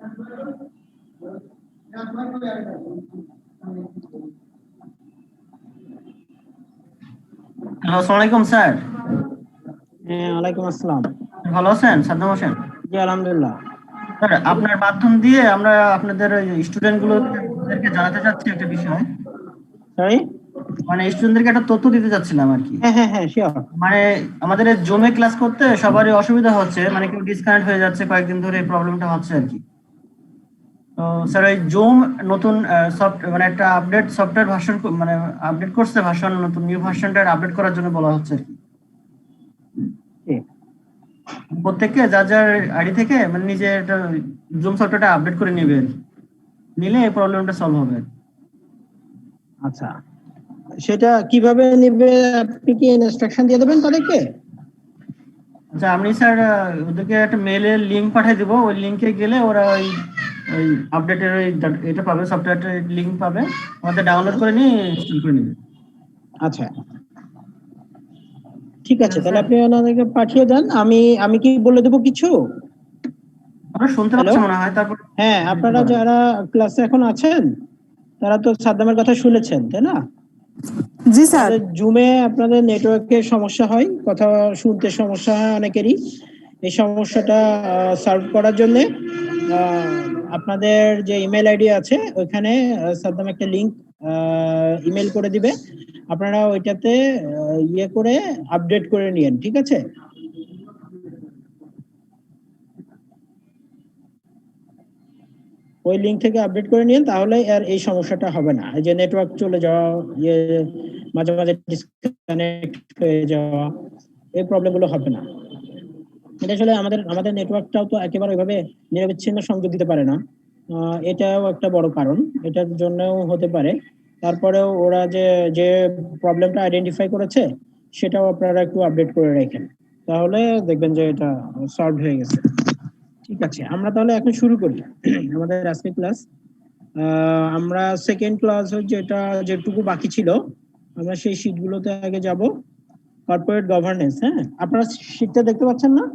Hello, আসসালামু আলাইকুম sir. হ্যাঁ, ওয়ালাইকুম আসসালাম। ভালো আছেন সাদ্দাম হোসেন? জি, আলহামদুলিল্লাহ। স্যার, আপনার মাধ্যম দিয়ে আমরা আপনাদের স্টুডেন্ট গুলোকে জানাতে চাচ্ছি একটা বিষয়। সরি? মানে স্টুডেন্টদেরকে একটা তথ্য দিতে চাচ্ছিলাম আর কি। হ্যাঁ হ্যাঁ হ্যাঁ, শিওর। মানে আমাদের জুমে ক্লাস করতে সবারই অসুবিধা হচ্ছে, মানে কেউ ডিসকানেক্ট হয়ে যাচ্ছে, কয়েকদিন ধরে এই প্রবলেমটা হচ্ছে আর কি। তো স্যার, এই জুম নতুন মানে একটা আপডেট সফটওয়্যার ভার্সন, মানে আপডেট করছে, ভার্সন নতুন নিউ ভার্সনটা আপডেট করার জন্য বলা হচ্ছে আর কি। প্রত্যেককে যার যার আইডি থেকে মানে নিজে একটা জুম সফটওয়্যারটা আপডেট করে নেবে আর কি। নিলে এই প্রবলেমটা সলভ হবে। আচ্ছা, সেটা কিভাবে নিবে? আপনি কি ইনস্ট্রাকশন দিয়ে দেবেন তাদেরকে? আচ্ছা, আমি স্যার ওদেরকে একটা মেলের লিঙ্ক পাঠিয়ে দিব। ওই লিঙ্কে গেলে ওরা ওই ওই আপডেটের ওই এটা পাবে, সফটওয়্যারটার লিঙ্ক পাবে, আমাদের ডাউনলোড করে নিয়ে ইনস্টল করে নেবে। আচ্ছা, ঠিক আছে, তাহলে আপনি ওনাদেরকে পাঠিয়ে দেন। আমি কি বলে দেবো কিছু? আপনারা শুনতে হ্যালো? পাচ্ছেন মনে হয়, তারপর হ্যাঁ, আপনারা যারা ক্লাসে এখন আছেন তারা তো সাদ্দামের কথা শুনেছেন, তাই না? জি স্যার। জুমে আপনাদের নেটওয়ার্কের সমস্যা হয়, কথা শুনতে সমস্যা হয় অনেকেরই। এই সমস্যাটা সলভ করার জন্য আপনাদের যে ইমেল আইডি আছে ওইখানে সাদ্দাম একটা লিংক ইমেল করে দিবে। আপনারা ওইটাতে ইয়ে করে আপডেট করে নিয়েন, ঠিক আছে? ওই লিংক থেকে আপডেট করে নিন, তাহলে আর এই সমস্যাটা হবে না। এই যে নেটওয়ার্ক চলে যাওয়া, ইয়ে মাঝে মাঝে ডিসকানেক্ট হয়ে যাওয়া, এই প্রবলেমগুলো হবে না। এটা আসলে আমাদের নেটওয়ার্কটাও তো একেবারে ওইভাবে নিরবিচ্ছিন্ন সংযোগ দিতে পারে না। এটাও একটা বড় কারণ, এটার জন্যও হতে পারে। তারপরেও ওরা যে প্রবলেমটা আইডেন্টিফাই করেছে সেটাও আপনারা একটু আপডেট করে রাখেন, তাহলে দেখবেন যে এটা সলভ হয়ে গেছে। ঠিক আছে, আমরা তাহলে এখন শুরু করি আমাদের আজকে ক্লাস। আমরা সেকেন্ড ক্লাস যেটুকু বাকি ছিল আমরা সেই শীটগুলোতে আগে যাব। কর্পোরেট গভর্নেন্স, হ্যাঁ, আপনারা শীটটা দেখতে পাচ্ছেন না?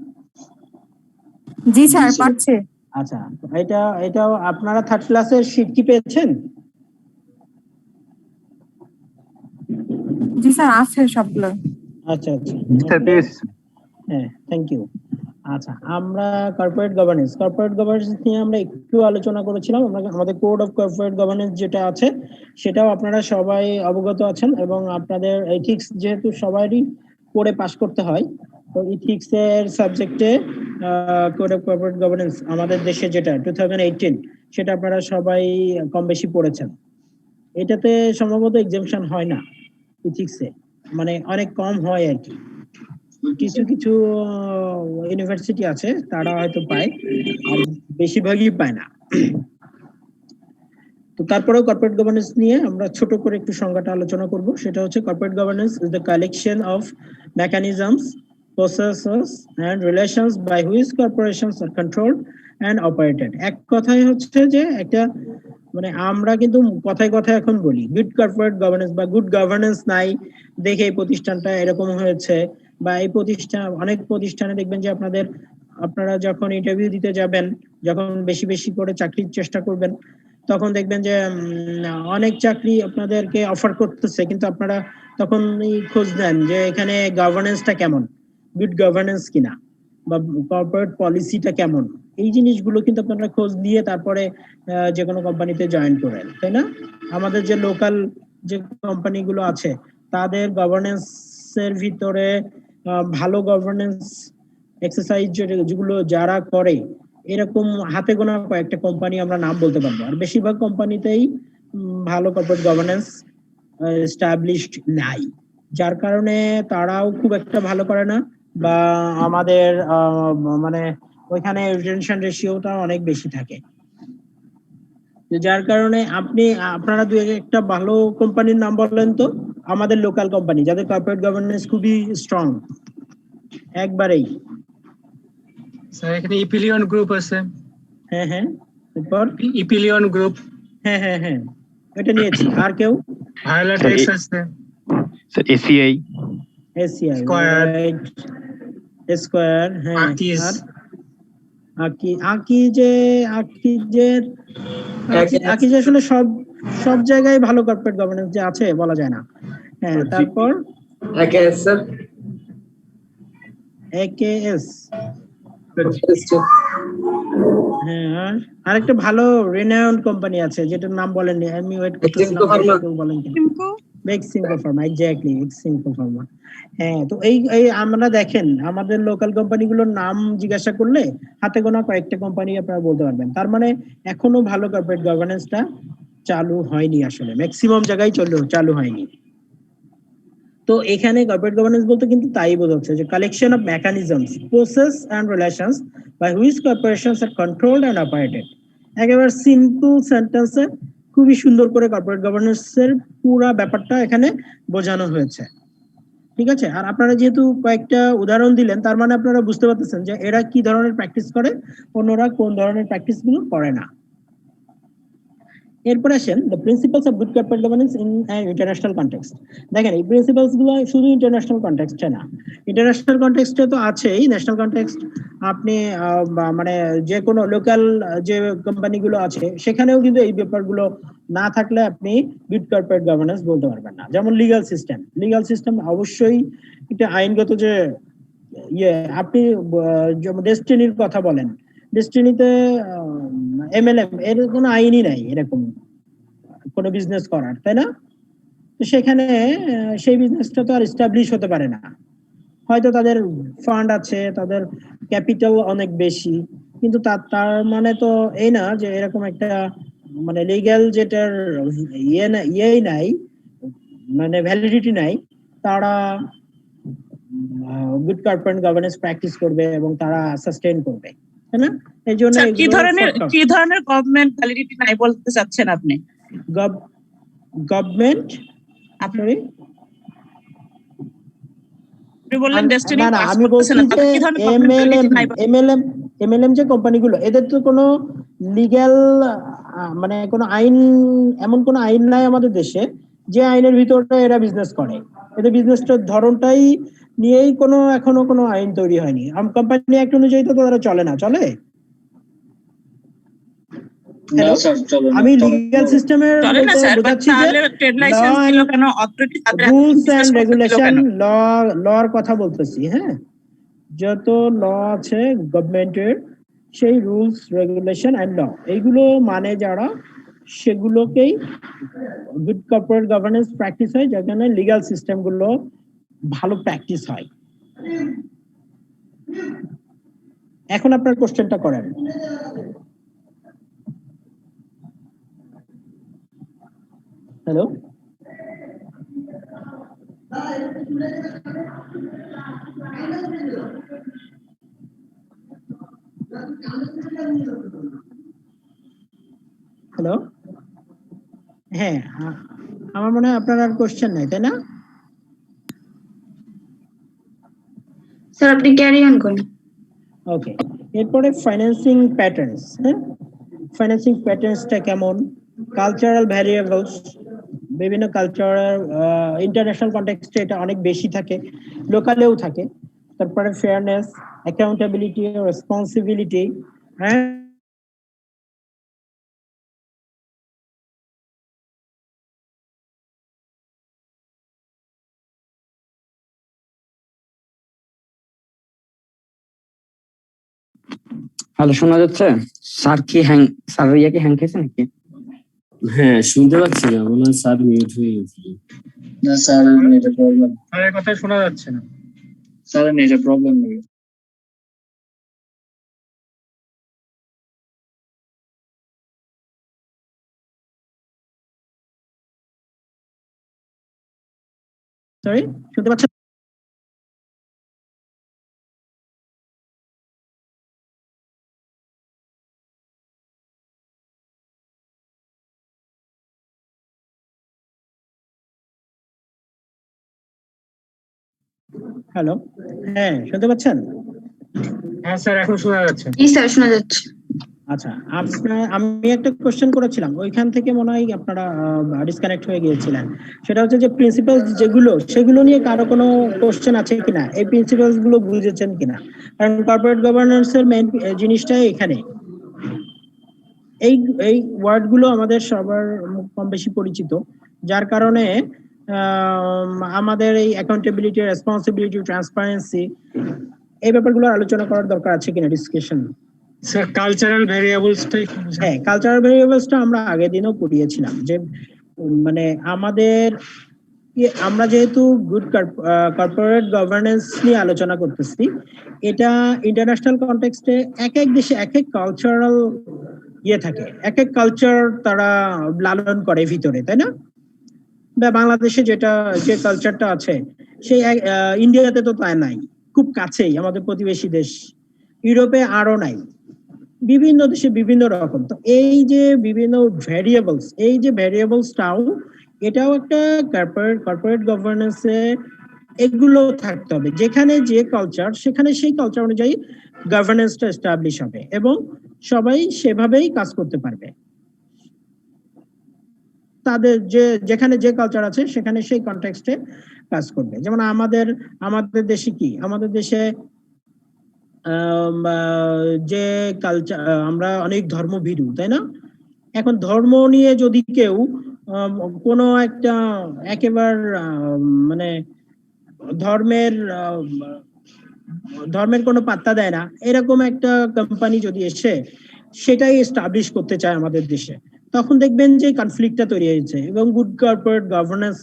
জি স্যার, পাচ্ছে। আচ্ছা, এটা আপনারা থার্ড ক্লাসের শীট কি পেয়েছেন? জি স্যার, আছে সবগুলো। আচ্ছা আচ্ছা, হ্যাঁ, থ্যাংক ইউ। আচ্ছা, আমরা কর্পোরেট গভর্নেন্স নিয়ে আমরা একটু আলোচনা করেছিলাম। আমাদের কোড অফ কর্পোরেট গভর্নেন্স যেটা আছে সেটাও আপনারা সবাই অবগত আছেন, এবং আপনাদের এথিক্স যেহেতু সবারই পড়ে পাস করতে হয়, তো ইথিক্স এর সাবজেক্টে কোড অফ কর্পোরেট গভর্নেন্স আমাদের দেশে যেটা 2018, সেটা আপনারা সবাই কম বেশি পড়েছেন। এটাতে সম্ভবত এক্সামশন হয় না ইথিক্সে, মানে অনেক কম হয় আর কি। কিছু কিছু ইউনিভার্সিটি আছে তারা হয়তো পায়, আর বেশিরভাগই পায় না। তো তারপরেও কর্পোরেট গভর্নেন্স নিয়ে আমরা ছোট করে একটু সংজ্ঞাটা আলোচনা করব। সেটা হচ্ছে corporate governance is the collection of mechanisms, processes and relations by which corporations are controlled and operated. এক কথায় হচ্ছে যে একটা, মানে আমরা কিন্তু কথায় কথায় এখন বলি গুড কর্পোরেট গভর্নেন্স বা গুড গভর্নেন্স নাই দেখে এই প্রতিষ্ঠানটা এরকম হয়েছে, বা এই প্রতিষ্ঠান, অনেক প্রতিষ্ঠানে দেখবেন যে আপনারা যখন ইন্টারভিউ দিতে যাবেন, যখন বেশি বেশি করে চাকরির চেষ্টা করবেন, তখন দেখবেন যে অনেক চাকরি আপনাদেরকে অফার করতেছে, কিন্তু আপনারা তখন খোঁজ নেন যে এখানে গভর্নেন্সটা কেমন, গুড গভর্নেন্স কিনা, বা কর্পোরেট পলিসিটা কেমন। এই জিনিসগুলো কিন্তু আপনারা খোঁজ নিয়ে তারপরে যে কোনো কোম্পানিতে জয়েন করেন, তাই না? আমাদের যে লোকাল যে কোম্পানিগুলো আছে তাদের গভর্নেন্সের ভিতরে ভালো গভর্নেন্স এক্সারসাইজ যেগুলো যারা করে, এরকম হাতে গোনা কয়েকটা কোম্পানি আমরা নাম বলতে পারবো। আর বেশিরভাগ কোম্পানিতেই ভালো কর্পোরেট গভর্নেন্স এস্টাবলিশড নাই, যার কারণে তারাও খুব একটা ভালো করে না, বা আমাদের মানে ওইখানে রিটেনশন রেশিওটা অনেক বেশি থাকে। যার কারণে আপনারা দু একটা ভালো কোম্পানির নাম বলেন তো, আমাদের লোকাল কোম্পানি যাদের কর্পোরেট গভর্নেন্স খুবই স্ট্রং একবারেই। স্যার, এখানে ইপিলিয়ন গ্রুপ আছে। হ্যাঁ হ্যাঁ, তারপর ইপিলিয়ন গ্রুপ। হ্যাঁ হ্যাঁ হ্যাঁ, এটা নিয়েছি। আর কেউ? ভায়োলেটেক্স আছে sir, ACI ACI, square, square, হ্যাঁ। আকিস, আর আকি যে আসলে সব জায়গায় ভালো কর্পোরেট গভর্নেন্স যে আছে বলা যায় না। হ্যাঁ, তারপর AKS। হ্যাঁ, আরেকটা ভালো রিনাউন্ড কোম্পানি আছে যেটার নাম বলেননি, আমি ওয়েট করতেছিলাম কেউ বলেন কিনা। এক্সিমকো ফার্মা, এক্স্যাক্টলি এক্সিমকো ফার্মা। হ্যাঁ, তো এই আমরা দেখেন আমাদের লোকাল কোম্পানিগুলোর নাম জিজ্ঞাসা করলে হাতে গোনা কয়েকটা কোম্পানি আপনারা বলতে পারবেন। তার মানে এখনো ভালো কর্পোরেট গভর্নেন্সটা চালু হয়নি, আসলে ম্যাক্সিমাম জায়গায় চালু হয়নি। তো এখানে কর্পোরেট গভর্নেন্স বলতে কিন্তু তাই বোঝাচ্ছে যে collection of mechanisms, process and relations by which corporations are controlled and operated. একেবারে সিম্পল সেন্টেন্সে খুবই সুন্দর করে কর্পোরেট গভর্নেন্স এর পুরো ব্যাপারটা এখানে বোঝানো হয়েছে। ঠিক আছে, আর আপনারা যেহেতু কয়েকটা উদাহরণ দিলেন তার মানে আপনারা বুঝতে পারতেছেন যে এরা কি ধরনের প্র্যাকটিস করে, অন্যরা কোন ধরনের প্র্যাকটিস গুলো করে না। এরপর আসেন the principles of good corporate governance in international context. দেখেন এই প্রিন্সিপালস গুলো শুধু ইন্টারন্যাশনাল কনটেক্সটে না, ইন্টারন্যাশনাল কনটেক্সটে তো আছেই, ন্যাশনাল কনটেক্সট আপনি মানে যে কোনো লোকাল যে কোম্পানিগুলো আছে সেখানেও কিন্তু এই ব্যাপারগুলো না থাকলে আপনি গুড কর্পোরেট গভর্নেন্স বলতে পারবেন না। যেমন লিগ্যাল সিস্টেম অবশ্যই একটা আইনগত যে আপনি যেমন ডেস্টিনির কথা বলেন, ডেস্টিনিতে MLM এর কোনো আইনই নাই এরকম কোনো বিজনেস করার, তাই না? তো সেখানে সেই বিজনেসটা তো আর এস্টাবলিশ হতে পারে না। হয়তো তাদের ফান্ড আছে, তাদের ক্যাপিটাল অনেক বেশি, কিন্তু তার মানে তো এই না যে এরকম একটা মানে লিগ্যাল যেটার ইয়েই নাই, মানে ভ্যালিডিটি নাই, তারা গুড কর্পোরেট গভর্নেন্স প্র্যাকটিস করবে এবং তারা সাস্টেইন করবে, তাই না? এই জন্য কি ধরনের গভর্নমেন্ট ভ্যালিডিটি নাই বলতে চাচ্ছেন আপনি? গভর্নমেন্ট আপনি বললেন ডেস্টিনি না, পাস আমি করতেছে বলছি না, যে তাহলে কি ধরনের গভর্নমেন্ট ভ্যালিডিটি নাই? MLM যে কোম্পানিগুলো এদের তো কোনো লিগ্যাল মানে কোনো আইন, এমন কোনো আইন নাই আমাদের দেশে যে আইনের ভিতরে এরা বিজনেস করে। এদের বিজনেসটার ধরনটাই নিয়েই এখনো কোনো আইন তৈরি হয়নি। কোম্পানি অ্যাক্ট অনুযায়ী তো তারা চলে না, চলে? আমি লিগ্যাল সিস্টেমের চলে না স্যার, বাট বোঝাচ্ছি যে তাহলে ট্রেড লাইসেন্স দিল কেন? অথরিটি তাদের রুলস এন্ড বিজনেস করতে দিল রেগুলেশন, কেন? লর কথা বলতেছি। হ্যাঁ, যত ল আছে গভর্নমেন্টের, সেই রুলস রেগুলেশন এন্ড ল এইগুলো মানে যারা, সেগুলোকেই গুড কর্পোরেট গভর্নেন্স প্র্যাকটিস হয়, যেখানে লিগ্যাল সিস্টেম গুলো ভালো প্র্যাকটিস হয়। এখন আপনার কোশ্চেনটা করেন। হ্যালো, হ্যালো, হ্যাঁ, আমার মনে হয় আপনার আর কোশ্চেন নাই, তাই না? স্যার আপনি ক্যারি অন করুন। ওকে, এরপরে ফাইন্যান্সিং প্যাটার্নস। হ্যাঁ, ফাইন্যান্সিং প্যাটার্নসটা কেমন? কালচারাল ভ্যারিয়েবলস, বিভিন্ন কালচারাল ইন্টারন্যাশনাল কনটেক্সটে এটা অনেক বেশি থাকে, লোকালেও থাকে। তারপরে ফেয়ারনেস, অ্যাকাউন্টেবিলিটি, রেসপন্সিবিলিটি, হ্যাঁ, হ্যালো, শোনা যাচ্ছে? স্যার কি স্যার ইয়া কি হ্যাং খেয়েছে নাকি? হ্যাঁ, শুনতে পাচ্ছি না, মনে হয় স্যার মিউট হয়ে গেছিল। না স্যার, নেটের প্রবলেম। স্যারের কথা শোনা যাচ্ছে না। স্যারের নেটের প্রবলেম নেই। সরি, শুনতে পাচ্ছেন? হ্যালো, হ্যাঁ, শুনতে পাচ্ছেন? হ্যাঁ স্যার, এখন শোনা যাচ্ছে। জি স্যার, শোনা যাচ্ছে। আচ্ছা, আমি একটা কোশ্চেন করেছিলাম, ওইখান থেকে মনে হয় আপনারা ডিসকানেক্ট হয়ে গিয়েছিলেন। সেটা হচ্ছে যে প্রিন্সিপালস যেগুলো, সেগুলো নিয়ে কারো কোনো কোশ্চেন আছে কিনা, এই প্রিন্সিপালস গুলো বুঝেছেন কিনা? কারণ কর্পোরেট গভর্নেন্স এর মেইন জিনিসটাই এখানে। এই এই ওয়ার্ড গুলো আমাদের সবার কম বেশি পরিচিত, যার কারণে আমাদের এই অ্যাকাউন্টেবিলিটি, রেসপন্সিবিলিটি, ট্রান্সপারেন্সি, এই ব্যাপারগুলো আলোচনা করার দরকার আছে কিনা ডিসকাশন। স্যার কালচারাল ভ্যারিয়েবলসটাই হ্যাঁ, কালচারাল ভেরিয়েবলসটা আমরা আগের দিনও পড়িয়েছিলাম, যে মানে আমরা যেহেতু গুড কর্পোরেট গভর্নেন্স নিয়ে আলোচনা করতেছি, এটা ইন্টারন্যাশনাল কনটেক্সটে এক এক দেশে এক এক কালচারাল থাকে, এক এক কালচার তারা লালন করে ভিতরে, তাই না? বা বাংলাদেশে যে কালচারটা আছে, সেই ইন্ডিয়াতে তো তাই নাই, খুব কাছেই আমাদের প্রতিবেশী দেশ, ইউরোপে আরো নাই, বিভিন্ন দেশে বিভিন্ন রকম। তো এই যে বিভিন্ন ভ্যারিয়েবলস, এই যে ভ্যারিয়েবলসটাও, এটাও একটা কর্পোরেট গভর্নেন্সে এগুলো থাকতে হবে। যেখানে যে কালচার, সেখানে সেই কালচার অনুযায়ী গভর্নেন্সটা এস্টাবলিশ হবে এবং সবাই সেভাবেই কাজ করতে পারবে। তাদের যেখানে যে কালচার আছে সেখানে সেই কনটেক্সটে কাজ করবে। যেমন আমাদের দেশে কি, আমাদের দেশে যে কালচার, আমরা অনেক ধর্মভীরু, তাই না? এখন ধর্ম নিয়ে যদি কেউ কোনো একটা একেবারে মানে ধর্মের কোনো পাত্তা দেয় না, এরকম একটা কোম্পানি যদি এসে সেটাই এস্টাবলিশ করতে চায় আমাদের দেশে, তখন দেখবেন যে কনফ্লিক্টটা তৈরি হয়েছে এবং গুড কর্পোরেট গভর্নেন্স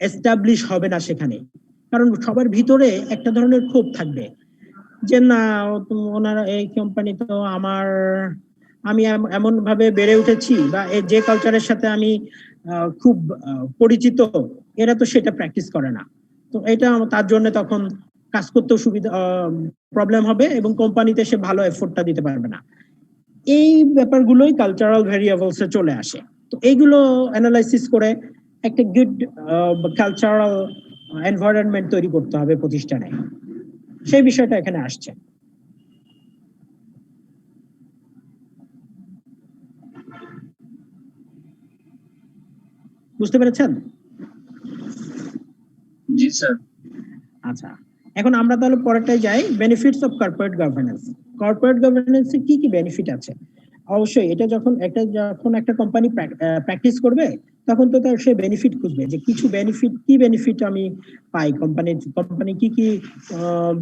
এস্টাবলিশ হবে না সেখানে। কারণ সবার ভিতরে একটা ধরনের ক্ষোভ থাকবে যে না, ওনারা এই কোম্পানি তো আমি এমন ভাবে বেড়ে উঠেছি, বা যে কালচারের সাথে আমি খুব পরিচিত, এরা তো সেটা প্র্যাকটিস করে না। তো এটা তার জন্য তখন কাজ করতেও প্রবলেম হবে এবং কোম্পানিতে সে ভালো এফোর্টটা দিতে পারবে না। এই ব্যাপারগুলোই কালচারাল ভ্যারিয়েবলসে চলে আসে। তো এইগুলো অ্যানালাইসিস করে একটা গুড কালচারাল এনভায়রনমেন্ট তৈরি করতে হবে প্রতিষ্ঠানে, সেই বিষয়টা এখানে আসছে। বুঝতে পেরেছেন? জি স্যার। আচ্ছা, এখন আমরা তাহলে পরেরটায় যাই, benefits of corporate governance. Corporate গভর্নেন্সে কি কি বেনিফিট আছে? অবশ্যই এটা যখন একটা কোম্পানি প্র্যাকটিস করবে, তখন তো তার সে বেনিফিট খুঁজবে যে কিছু বেনিফিট আমি পাই, কোম্পানি কি কি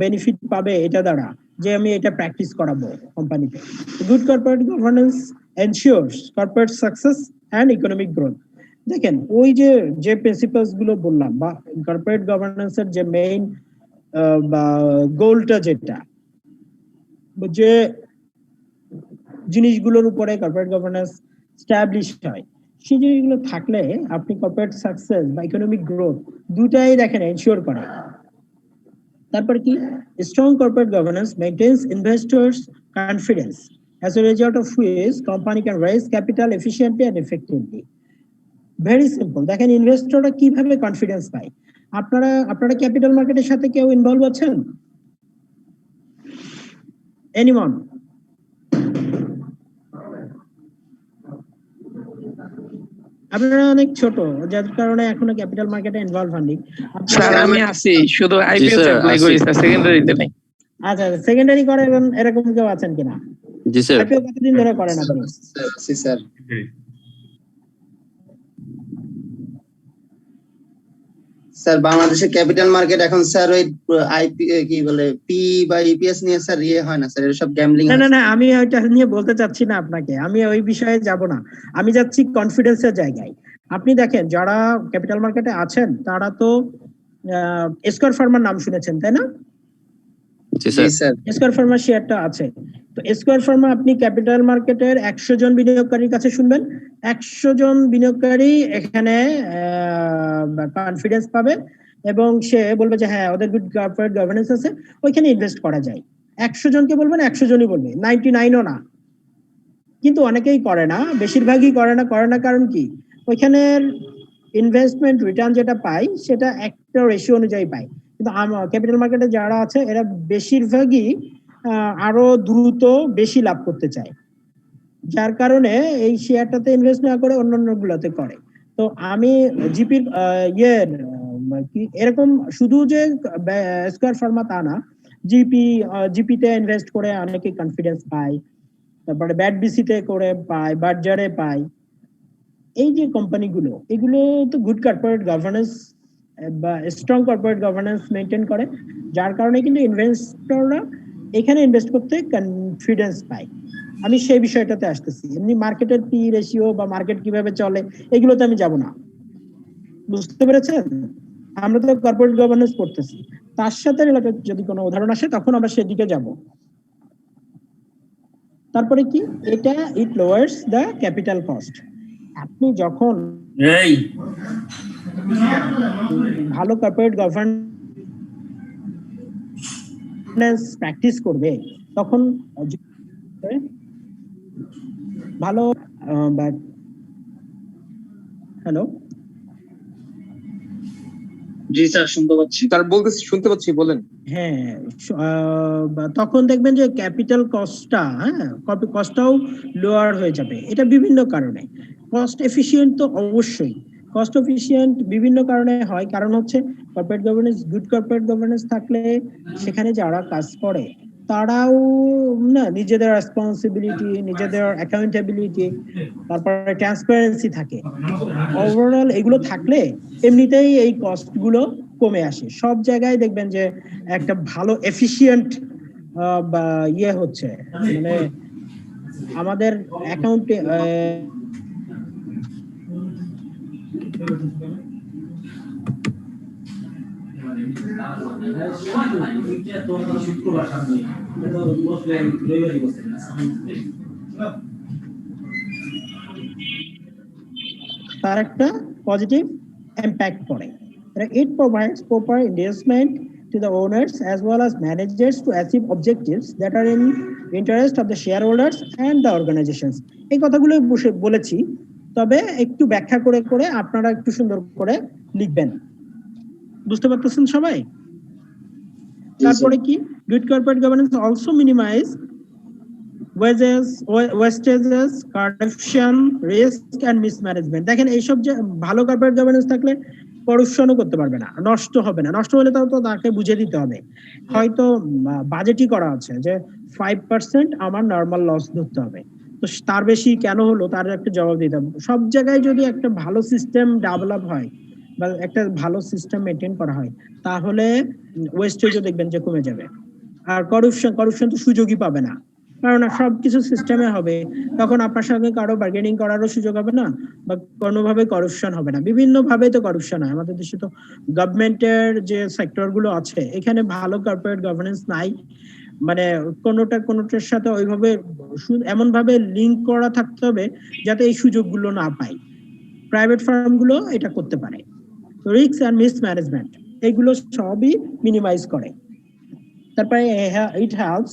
বেনিফিট পাবে এটা দ্বারা, যে আমি এটা প্র্যাকটিস করাবো কোম্পানিতে। Good corporate governance ensures corporate success and economic growth. দেখেন, ওই যে প্রিন্সিপালস গুলো বললাম, বা কর্পোরেট গভর্নেন্সের যে মেইন বা গোলটা, যে জিনিসগুলোর উপরে কর্পোরেট গভর্নেন্স এস্টাবলিশ হয়, সেই জিনিসগুলো থাকলে আপনি কর্পোরেট সাকসেস বা ইকোনমিক গ্রোথ দুটাই দেখেন এনশিওর করে। তারপর কি, strong corporate governance maintains investors confidence, as a result of which company can raise capital efficiently and effectively. Very simple. দেখেন, ইনভেস্টররা কিভাবে কনফিডেন্স পায়। আপনারা ক্যাপিটাল মার্কেটের সাথে কেউ ইনভলভ আছেন? এনিওয়ান? আপনারা অনেক ছোট, যার কারণে এখনো ক্যাপিটাল মার্কেটে ইনভলভ হননি। স্যার আমি আছি, শুধু আইপিএল অ্যাপ্লাই করি স্যার, সেকেন্ডারিতে নাই। আচ্ছা, সেকেন্ডারি করেন এরকম কেউ আছেন কিনা? জি স্যার। আইপিএল কতদিন ধরে করেন আপনি? স্যার স্যার বাংলাদেশের ক্যাপিটাল মার্কেট এখন স্যার ওই আইপি কি বলে পি বা ইপিএস নিয়ে স্যার হয় না স্যার, এর সব গ্যাম্বলিং। না, আমি ওইটা নিয়ে বলতে চাচ্ছি না আপনাকে, আমি ওই বিষয়ে যাব না, আমি যাচ্ছি কনফিডেন্সের জায়গায়। আপনি দেখেন, যারা ক্যাপিটাল মার্কেটে আছেন তারা তো স্কয়ার ফার্মার নাম শুনেছেন, তাই না? জি স্যার। স্কয়ার ফার্মার শেয়ারটা আছে। তো স্কয়ার ফার্মা আপনি ক্যাপিটাল মার্কেটের 100 জন বিনিয়োগকারীর কাছে শুনবেন, 100 জন বিনিয়োগকারী এখানে কনফিডেন্স পাবে এবং সে বলবে যে হ্যাঁ, ওদের গুড কর্পোরেট গভর্নেন্স আছে, ওইখানে ইনভেস্ট করা যায়। 100 জনকে বলবেন, 100 জনই বলবে, 99ও না। কিন্তু অনেকেই করে না, বেশিরভাগই করে না। কারণ কি, ওইখানের ইনভেস্টমেন্ট রিটার্ন যেটা পায় সেটা একটা রেশিও অনুযায়ী পায়। কিন্তু ক্যাপিটাল মার্কেটে যারা আছে এরা বেশিরভাগই আরো দ্রুত বেশি লাভ করতে চায়। যার কারণে এই শেয়ারটাতে ইনভেস্ট না করে অন্যান্য গুলোতে করে। তো আমি জিপির কি এরকম শুধু যে স্কয়ার ফার্মা তা না, জিপিতে ইনভেস্ট করে অনেকে কনফিডেন্স পায়, তারপরে ব্যাট বিসিতে করে পায়, বার্জারে পায়। এই যে কোম্পানিগুলো, এগুলো তো গুড কর্পোরেট গভর্নেন্স বা স্ট্রং কর্পোরেট গভর্নেন্স মেনটেন করে, যার কারণে কিন্তু ইনভেস্টররা এখানে ইনভেস্ট করতে কনফিডেন্স পায়। আমি সেই বিষয়টাতে আসতেছি। এমনি মার্কেটের পি রেশিও বা মার্কেট কিভাবে চলে এগুলোতে আমি যাব না, বুঝতে পেরেছেন? আমরা তো কর্পোরেট গভর্নেন্স করতেছি, তার সাথে রিলেটেড যদি কোনো উদাহরণ আসে তখন আমরা সেদিকে যাব। তারপরে কি, এটা ইট লোয়ার্স দ্য ক্যাপিটাল কস্ট। আপনি যখন ভালো কর্পোরেট গভর্নেন্স প্র্যাকটিস করবে তখন ভালো হ্যালো জি স্যার শুনতে পাচ্ছি। স্যার বলতেছি, শুনতে পাচ্ছি, বলেন। হ্যাঁ, তখন দেখবেন যে ক্যাপিটাল কস্টটাও লোয়ার হয়ে যাবে। এটা বিভিন্ন কারণে। কস্ট এফিশিয়েন্ট তো অবশ্যই, কস্ট এফিশিয়েন্ট বিভিন্ন কারণে হয়। কারণ হচ্ছে corporate governance, good corporate governance থাকলে সেখানে যারা কাজ করে তারাও না নিজেদের রেসপন্সিবিলিটি, নিজেদের অ্যাকাউন্টেবিলিটি, তারপরে ট্রান্সপারেন্সি থাকে। ওভারঅল এগুলো থাকলে এমনিতেই এই কস্ট গুলো কমে আসে। সব জায়গায় দেখবেন যে একটা ভালো এফিশিয়েন্ট বা হচ্ছে, মানে আমাদের অ্যাকাউন্টে তার একটা পজিটিভ impact পড়ে। It provides proper investment to the owners as well as managers to achieve objectives that are in interest of the shareholders and the organizations. এই কথাগুলো বলেছি, তবে একটু ব্যাখ্যা করে করে আপনারা একটু সুন্দর করে লিখবেন। বুঝতে পারতেছেন সবাই? তারপরে কি, good corporate governance also minimise wastages, corruption, risk and mismanagement. দেখেন এইসব যে ভালো কর্পোরেট গভর্নেন্স থাকলে করপশনও করতে পারবে না, নষ্ট হবে না। নষ্ট হলে তাও তো তাকে বুঝে দিতে হবে। হয়তো বাজেটই করা আছে যে 5% আমার নরমাল লস ধরতে হবে, তো তার বেশি কেন হলো তার একটা জবাব দিতে হবে। সব জায়গায় যদি একটা ভালো সিস্টেম ডেভেলপ হয় বা একটা ভালো সিস্টেম মেনটেন করা হয় তাহলে ওয়েস্টেজও দেখবেন যে কমে যাবে। আর করপশন তো সুযোগই পাবে না, কারণ সবকিছু সিস্টেমে হবে। তখন আপনার সঙ্গে কারো বার্গেনিং করারও সুযোগ হবে না বা কোনোভাবে করপশন হবে না। বিভিন্ন ভাবে তো করপশন হয় আমাদের দেশে। তো গভর্নমেন্টের যে সেক্টর গুলো আছে এখানে ভালো কর্পোরেট গভর্নেন্স নাই, মানে কোনোটার সাথে ওইভাবে এমন ভাবে লিঙ্ক করা থাকতে হবে যাতে এই সুযোগগুলো না পায়। প্রাইভেট ফার্ম গুলো এটা করতে পারে। রিস্ক এন্ড মিসম্যানেজমেন্ট এগুলো সবই মিনিমাইজ করে। তারপরে it helps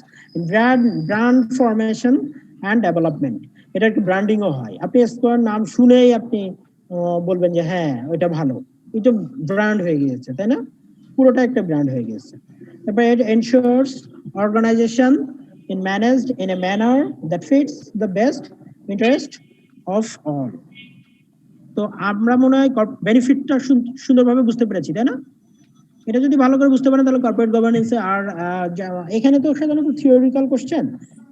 brand formation and development. এটা একটু ব্র্যান্ডিংও হয়। আপনি স্কয়ার নাম শুনেই আপনি বলবেন যে হ্যাঁ ওইটা ভালো, এটা ব্র্যান্ড হয়ে গিয়েছে, তাই না? পুরোটা একটা ব্র্যান্ড হয়ে গিয়েছে। তারপরে it ensures organization is managed in a manner that fits the best interest of all. তো আমরা মনে হয় বেনিফিটটা সুন্দরভাবে বুঝতে পেরেছি, তাই না? এটা যদি ভালো করে বুঝতে পারেন তাহলে কর্পোরেট গভর্নেন্সে আর এখানে তো সাধারণত থিওরিক্যাল কোশ্চেন,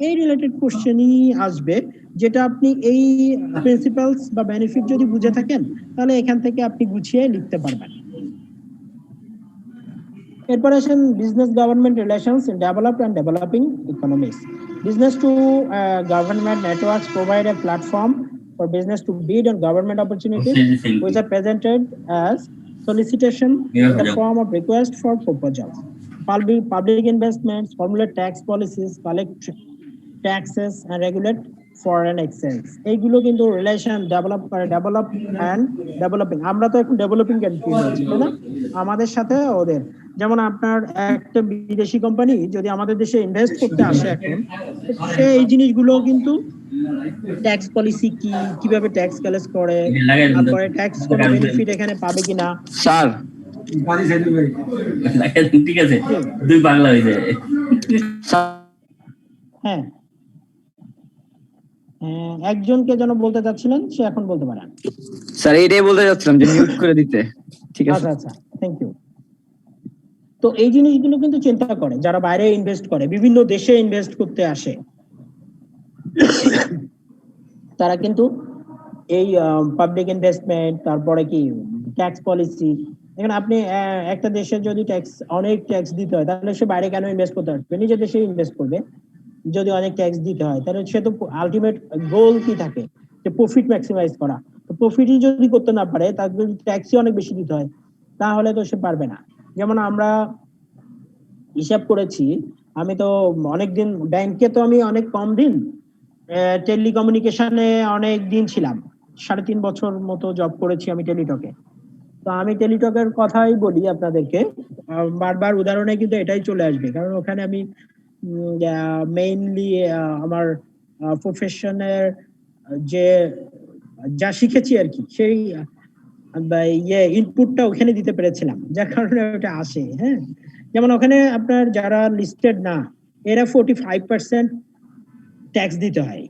এই রিলেটেড কোশ্চেনই আসবে, যেটা আপনি এই প্রিন্সিপালস বা বেনিফিট যদি বুঝে থাকেন তাহলে এখান থেকে আপনি গুছিয়ে লিখতে পারবেন। এরপর আসেন business government relations in developed and developing economies. Business to government networks provide a platform for business to bid on government opportunities which are presented as solicitation in the form of request for proposals. Public investments, formulate tax policies, collect taxes and regulate foreign exchange. এইগুলো কিন্তু relation develop করে, develop and developing. আমরা তো এখন developing country হয়েছি, তাই না? আমাদের সাথে ওদের, যেমন আপনার একটা বিদেশি কোম্পানি যদি আমাদের দেশে ইনভেস্ট করতে আসে এখন, সে এই জিনিসগুলো কিন্তু ট্যাক্স পলিসি কিভাবে ট্যাক্স কালেক্ট করে, তারপরে ট্যাক্স কোনো বেনিফিট এখানে পাবে কিনা। স্যার ঠিক আছে, দুই বাংলা হয়ে যায়। হ্যাঁ একজনকে যেন বলতে চাচ্ছিলেন, সে এখন বলতে পারেন। স্যার এটাই বলতে যাচ্ছিলাম যে মিউট করে দিতে। ঠিক আছে আচ্ছা আচ্ছা, থ্যাংক ইউ। তো এই জিনিসগুলো কিন্তু চিন্তা করে যারা বাইরে ইনভেস্ট করে, বিভিন্ন দেশে ইনভেস্ট করতে আসে, তারা কিন্তু এই পাবলিক ইনভেস্টমেন্ট, তারপরে কি ট্যাক্স পলিসি, এখন আপনি একটা দেশে যদি অনেক ট্যাক্স দিতে হয়, তাহলে সে বাইরে কেন ইনভেস্ট করতে আসবে? নিজের দেশে ইনভেস্ট করবে। যদি অনেক ট্যাক্স দিতে হয়, তাহলে সে তো আলটিমেট গোল কি থাকে, যে প্রফিট ম্যাক্সিমাইজ করা। তো প্রফিটই যদি করতে না পারে, তার যদি ট্যাক্সই অনেক বেশি দিতে হয়, তাহলে তো সে পারবে না। যেমন আমরা হিসাব করেছি, আমি তো অনেকদিন ব্যাংকে তো আমি অনেক কম দিন, টেলিকমিউনিকেশনে অনেক দিন ছিলাম, 3.5 বছর মতো জব করেছি আমি টেলিটকে। তো আমি টেলিটকের কথাই বলি আপনাদেরকে, বারবার উদাহরণে কিন্তু এটাই চলে আসবে, কারণ ওখানে আমি মেইনলি আমার প্রফেশনের যে যা শিখেছি আর কি, সেই ইনপুটটা ওখানে দিতে পেরেছিলাম, যার কারণে ওটা আসে। হ্যাঁ, যেমন ওখানে আপনার যারা লিস্টেড না, এরা 45% ট্যাক্স দিতে হয়,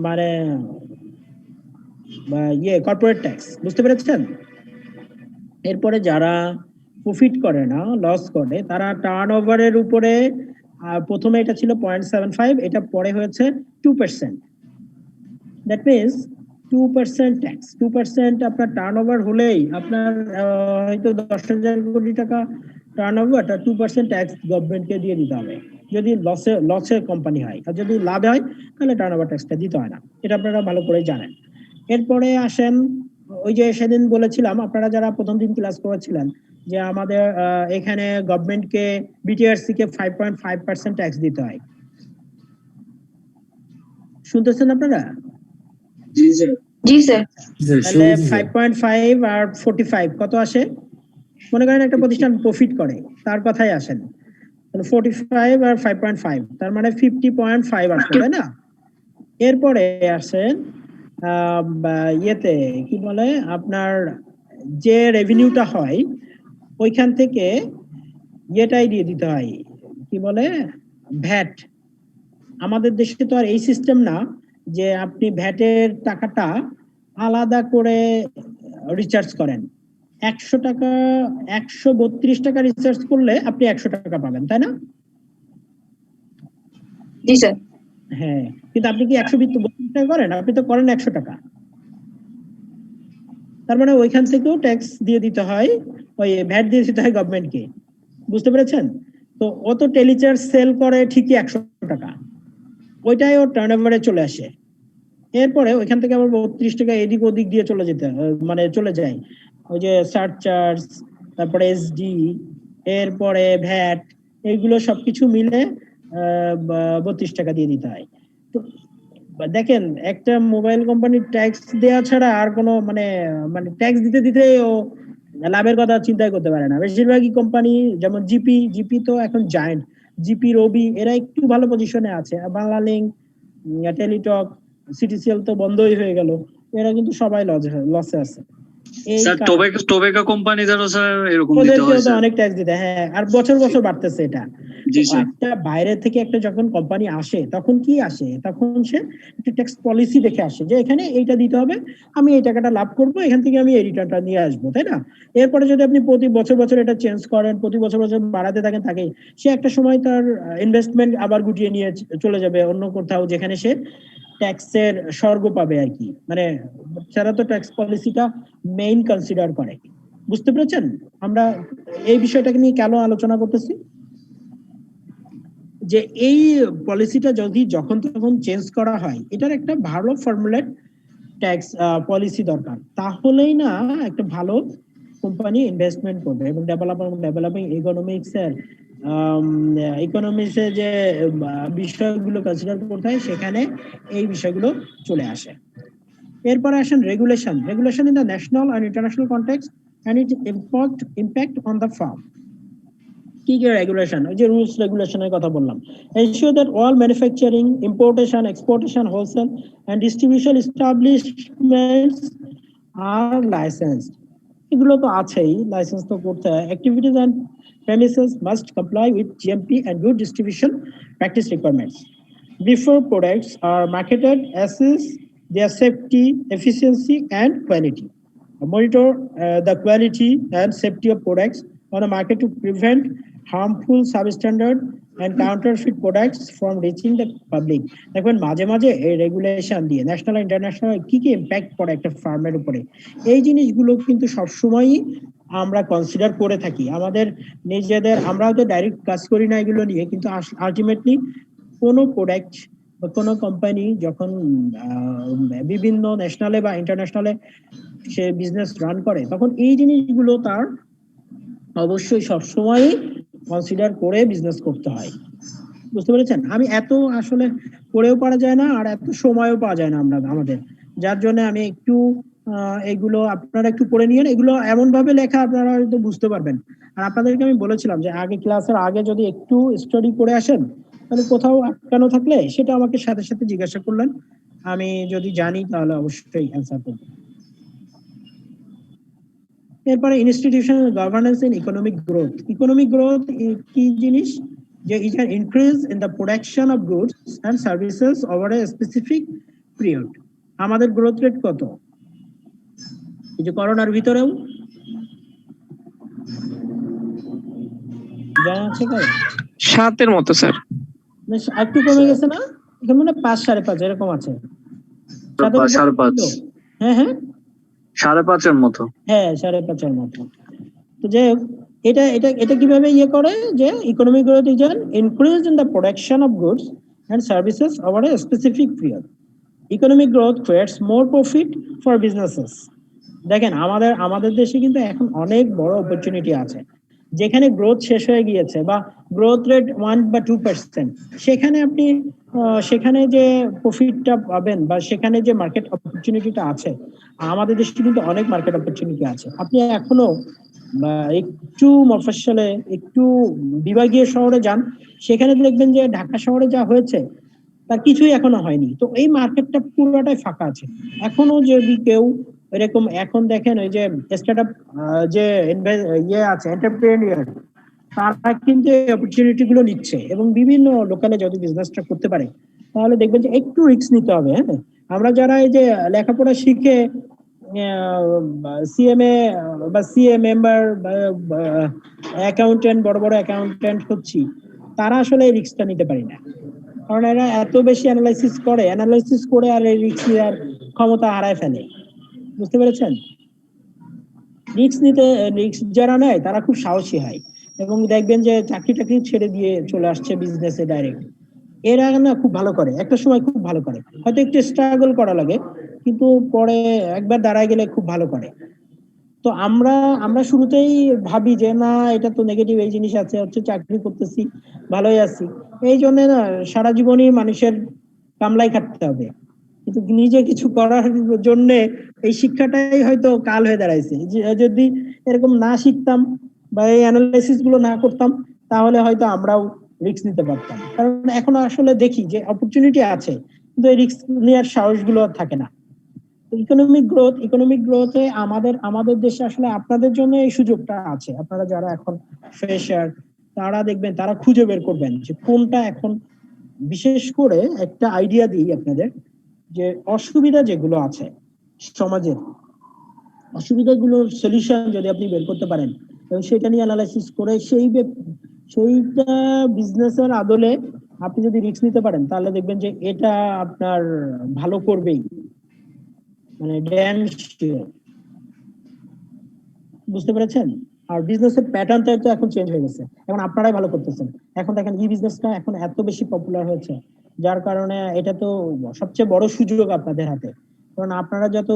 মানে কর্পোরেট ট্যাক্স, বুঝতে পেরেছেন? এরপরে যারা প্রফিট করে না, লস করে, তারা টার্ন ওভারের উপরে প্রথমে এটা ছিল 0.75, এটা পরে হয়েছে 2%। That means 2% tax. 2% আপনার টার্ন ওভার হলেই আপনার হয়তো 10,000 কোটি টাকা টার্ন ওভার, 2% ট্যাক্স গভর্নমেন্টকে দিয়ে দিতে হবে, যদি লসে কোম্পানি হয়। আর যদি লাভে হয়, তাহলে টার্ন ওভার ট্যাক্সটা দিতে হয় না, এটা আপনারা ভালো করে জানেন। এরপরে আসেন, ওই যে সেদিন বলেছিলাম, আপনারা যারা প্রথম দিন ক্লাস করেছিলেন, যে আমাদের এখানে গভর্নমেন্টকে, বিটিআরসি কে 5.5% ট্যাক্স দিতে হয়। শুনতেছেন আপনারা? জি স্যার। জি স্যার। তাহলে 5.5 আর 45 কত আসে? মনে করেন একটা প্রতিষ্ঠান প্রফিট করে, তার কথাই আসেন, তাহলে 45 আর 5.5, তার মানে 50.5 আসবে, তাই না? এরপরে আসেন ইয়েতে কি বলে, আপনার যে রেভিনিউটা হয় ওইখান থেকে ইয়েটাই দিয়ে দিতে হয়, কি বলে, ভ্যাট। আমাদের দেশে তো আর এই সিস্টেম না যে আপনি ভ্যাটের টাকাটা আলাদা করে রিচার্জ করেন। 100 টাকা, 132 টাকা রিচার্জ করলে আপনি 100 টাকা পাবেন, তাই না? জি স্যার। হ্যাঁ, কিন্তু আপনি কি 132 টাকা করেন? আপনি তো করেন 100 টাকা। তার মানে ওইখান থেকেও ট্যাক্স দিয়ে দিতে হয়, ওই ভ্যাট দিয়ে দিতে হয় গভর্নমেন্টকে, বুঝতে পেরেছেন? তো ও তো টেলিচার্জ সেল করে ঠিকই 100 টাকা, ওইটাই ওর টার্ন ওভারে চলে আসে। এরপরে ওইখান থেকে আবার 32 টাকা এদিক ওদিক দিয়ে চলে যেতে মানে চলে যায়, ওই যে সার্চ চার্জ, তারপরে এসডি, এরপরে ভ্যাট, এইগুলো সবকিছু মিলে 32 টাকা দিয়ে দিতে হয়। তো দেখেন, একটা মোবাইল কোম্পানির ট্যাক্স দেওয়া ছাড়া আর কোনো মানে মানে ট্যাক্স দিতে দিতে ও লাভের কথা চিন্তাই করতে পারে না। বেশিরভাগই কোম্পানি, যেমন জিপি তো এখন জায়ান্ট, জিপি, রবি, এরা একটু ভালো পজিশনে আছে। বাংলালিংক, টেলিটক, সিটিসিএল তো বন্ধই হয়ে গেল, এরা কিন্তু সবাই লসে আছে। স্যার টোবেকো কোম্পানি ধরো স্যার এরকম দিতে ওদেরকেও হয় তো স্যার। অনেক ট্যাক্স দিতে, হ্যাঁ, আর বছর বছর বাড়তেছে এটা। জি স্যার। একটা বাইরে থেকে একটা যখন কোম্পানি আসে, তখন কি আসে, তখন সে একটা ট্যাক্স পলিসি দেখে আসে, যে এখানে এইটা দিতে হবে, আমি এই টাকাটা লাভ করব, এখান থেকে আমি এই রিটার্নটা নিয়ে আসবো, তাই না? এরপরে যদি আপনি প্রতি বছর বছর এটা চেঞ্জ করেন, প্রতি বছর বছর বাড়াতে থাকেন, সে একটা সময় তার ইনভেস্টমেন্ট আবার গুটিয়ে নিয়ে চলে যাবে অন্য কোথাও, যেখানে সে ট্যাক্সের স্বর্গ পাবে আর কি। মানে তারা তো ট্যাক্স পলিসিটা মেইন কনসিডার করে, বুঝতে পেরেছেন? আমরা এই বিষয়টাকে নিয়ে কেন আলোচনা করতেছি, যে এই পলিসিটা যদি যখন তখন চেঞ্জ করা হয়, এটার একটা ভালো ফর্মুলেট ট্যাক্স পলিসি দরকার, তাহলেই না একটা ভালো কোম্পানি ইনভেস্টমেন্ট করবে। এবং ডেভেলপিং ইকোনমিক্সে যে বিষয়গুলো কনসিডার করতে হয়, সেখানে এই বিষয়গুলো চলে আসে। এরপরে আসেন regulation in the national and international context and its impact on the firm. কি কি রেগুলেশন? ওই যে রুলস রেগুলেশনের কথা বললাম। Ensure that all manufacturing, importation, exportation, wholesale and distribution establishments are licensed. এগুলো তো আছেই, লাইসেন্স তো করতে হয়। Activities and premises must comply with GMP and good distribution practice requirements. before products are marketed, assess their safety, efficiency, and quality. Monitor the quality and safety of products on the market to prevent harmful substandard and counterfeit products from reaching the public. দেখবেন মাঝে মাঝে এই regulation দিয়ে national international কি কি impact পড়ে একটা ফার্মের উপরে, এই জিনিসগুলো কিন্তু সবসময়ই আমরা কনসিডার করে থাকি আমাদের নিজেদের। আমরা হয়তো ডাইরেক্ট কাজ করি না এগুলো নিয়ে, কিন্তু আলটিমেটলি কোনো প্রোডাক্ট বা কোনো কোম্পানি যখন বিভিন্ন ন্যাশনালে বা ইন্টারন্যাশনালে সে বিজনেস রান করে, তখন এই জিনিসগুলো তার অবশ্যই সবসময় কনসিডার করে বিজনেস করতে হয়। বুঝতে পেরেছেন? আমি এত আসলে করেও পারা যায় না, আর এত সময়ও পাওয়া যায় না আমরা আমাদের, যার জন্য আমি একটু এগুলো আপনারা একটু পড়ে নিয়েন। এগুলো এমন ভাবে লেখা আপনারা হয়তো বুঝতে পারবেন। আর আপনাদেরকে আমি বলেছিলাম যে আগে ক্লাসের আগে যদি একটু স্টাডি করে আসেন, তাহলে কোথাও আটকানো থাকলে সেটা আমাকে সাথে সাথে জিজ্ঞাসা করলেন, আমি যদি জানি তাহলে অবশ্যই অ্যান্সার করব। এরপরে institutional governance and economic growth. Economic growth কি জিনিস? যে it can increase in the production of goods and services over a specific period. আমাদের গ্রোথ রেট কত? এই যে করোনার ভিতরেও জানা আছে কার? 7 মতো স্যার। একটু কমে গেছে না? এখানে মানে 5, 5.5 এরকম আছে। 5.5 হ্যাঁ হ্যাঁ 5.5 মতো। হ্যাঁ 5.5 মতো। তো যে এটা এটা এটা কিভাবে ইয়ে করে যে economic growth is an increase in the production of goods and services over a specific period. Economic growth creates more profit for businesses. দেখেন আমাদের দেশে কিন্তু এখন অনেক বড় অপরচুনিটি আছে, যেখানে গ্রোথ শেষ হয়ে গিয়েছে বা গ্রোথ রেট 1 বা 2%, সেখানে আপনি সেখানে যে প্রফিটটা পাবেন বা সেখানে যে মার্কেট অপরচুনিটিটা আছে, আমাদের দেশে কিন্তু অনেক মার্কেট অপরচুনিটি আছে। আপনি এখনো একটু মফস্বলে একটু বিভাগীয় শহরে যান, সেখানে দেখবেন যে ঢাকা শহরে যা হয়েছে তার কিছুই এখনো হয়নি। তো এই মার্কেটটা পুরোটাই ফাঁকা আছে। এখনো যদি কেউ এরকম, এখন দেখেন ওই যে স্টার্টআপ যে ইয়ে আছে এন্টারপ্রেনিয়র, তারা কিন্তু এই অপরচুনিটি গুলো নিচ্ছে এবং বিভিন্ন লোকালে যদি বিজনেসটা করতে পারে, তাহলে দেখবেন যে একটু রিস্ক নিতে হবে। হ্যাঁ, আমরা যারা এই যে লেখাপড়া শিখে সিএমএ বা সিএ মেম্বার বা অ্যাকাউন্টেন্ট, বড় বড় অ্যাকাউন্টেন্ট হচ্ছি, তারা আসলে এই রিস্কটা নিতে পারি না, কারণ এরা এত বেশি অ্যানালাইসিস করে আর এই রিস্ক নেওয়ার ক্ষমতা হারায় ফেলে। বুঝতে পেরেছেন? রিস্ক যারা নেয় তারা খুব সাহসী হয় এবং দেখবেন যে চাকরি ছেড়ে দিয়ে চলে আসছে বিজনেসে ডাইরেক্ট। এরা না খুব ভালো করে, একটা সময় খুব ভালো করে, হয়তো একটু স্ট্রাগল করা লাগে, কিন্তু পরে একবার দাঁড়ায় গেলে খুব ভালো করে। তো আমরা শুরুতেই ভাবি যে না, এটা তো নেগেটিভ, এই জিনিস আছে, হচ্ছে চাকরি করতেছি, ভালোই আছি, এই জন্য না সারা জীবনই মানুষের কামলাই খাটতে হবে। কিন্তু নিজে কিছু করার জন্য এই শিক্ষাটাই হয়তো কাল হয়ে দাঁড়াইছে। যদি এরকম না শিখতাম বা এই অ্যানালাইসিস গুলো না করতাম, তাহলে হয়তো আমরাও রিস্ক নিতে পারতাম। কারণ এখন আসলে দেখি যে অপরচুনিটি আছে, কিন্তু এই রিস্ক নেওয়ার সাহস গুলো থাকে না। ইকোনমিক গ্রোথে আমাদের দেশে আসলে আপনাদের জন্য এই সুযোগটা আছে। আপনারা যারা এখন ফ্রেশার, তারা দেখবেন, তারা খুঁজে বের করবেন যে কোনটা এখন, বিশেষ করে একটা আইডিয়া দিই আপনাদের, যে অসুবিধা যেগুলো আছে সমাজের, অসুবিধাগুলোর সলিউশন যদি আপনি বের করতে পারেন এবং সেটা নিয়ে অ্যানালাইসিস করে সেইটা বিজনেসের আদলে আপনি যদি রিস্ক নিতে পারেন, তাহলে দেখবেন যে এটা আপনার ভালো করবেই, মানে ড্যাম শিওর। বুঝতে পেরেছেন? আর বিজনেসের প্যাটার্নটা তো এখন চেঞ্জ হয়ে গেছে, এখন আপনারাই ভালো করতেছেন। এখন দেখেন ই বিজনেসটা এখন এত বেশি পপুলার হয়েছে, যার কারণে এটা তো সবচেয়ে বড় সুযোগ আপনাদের হাতে। কারণ আপনারা যত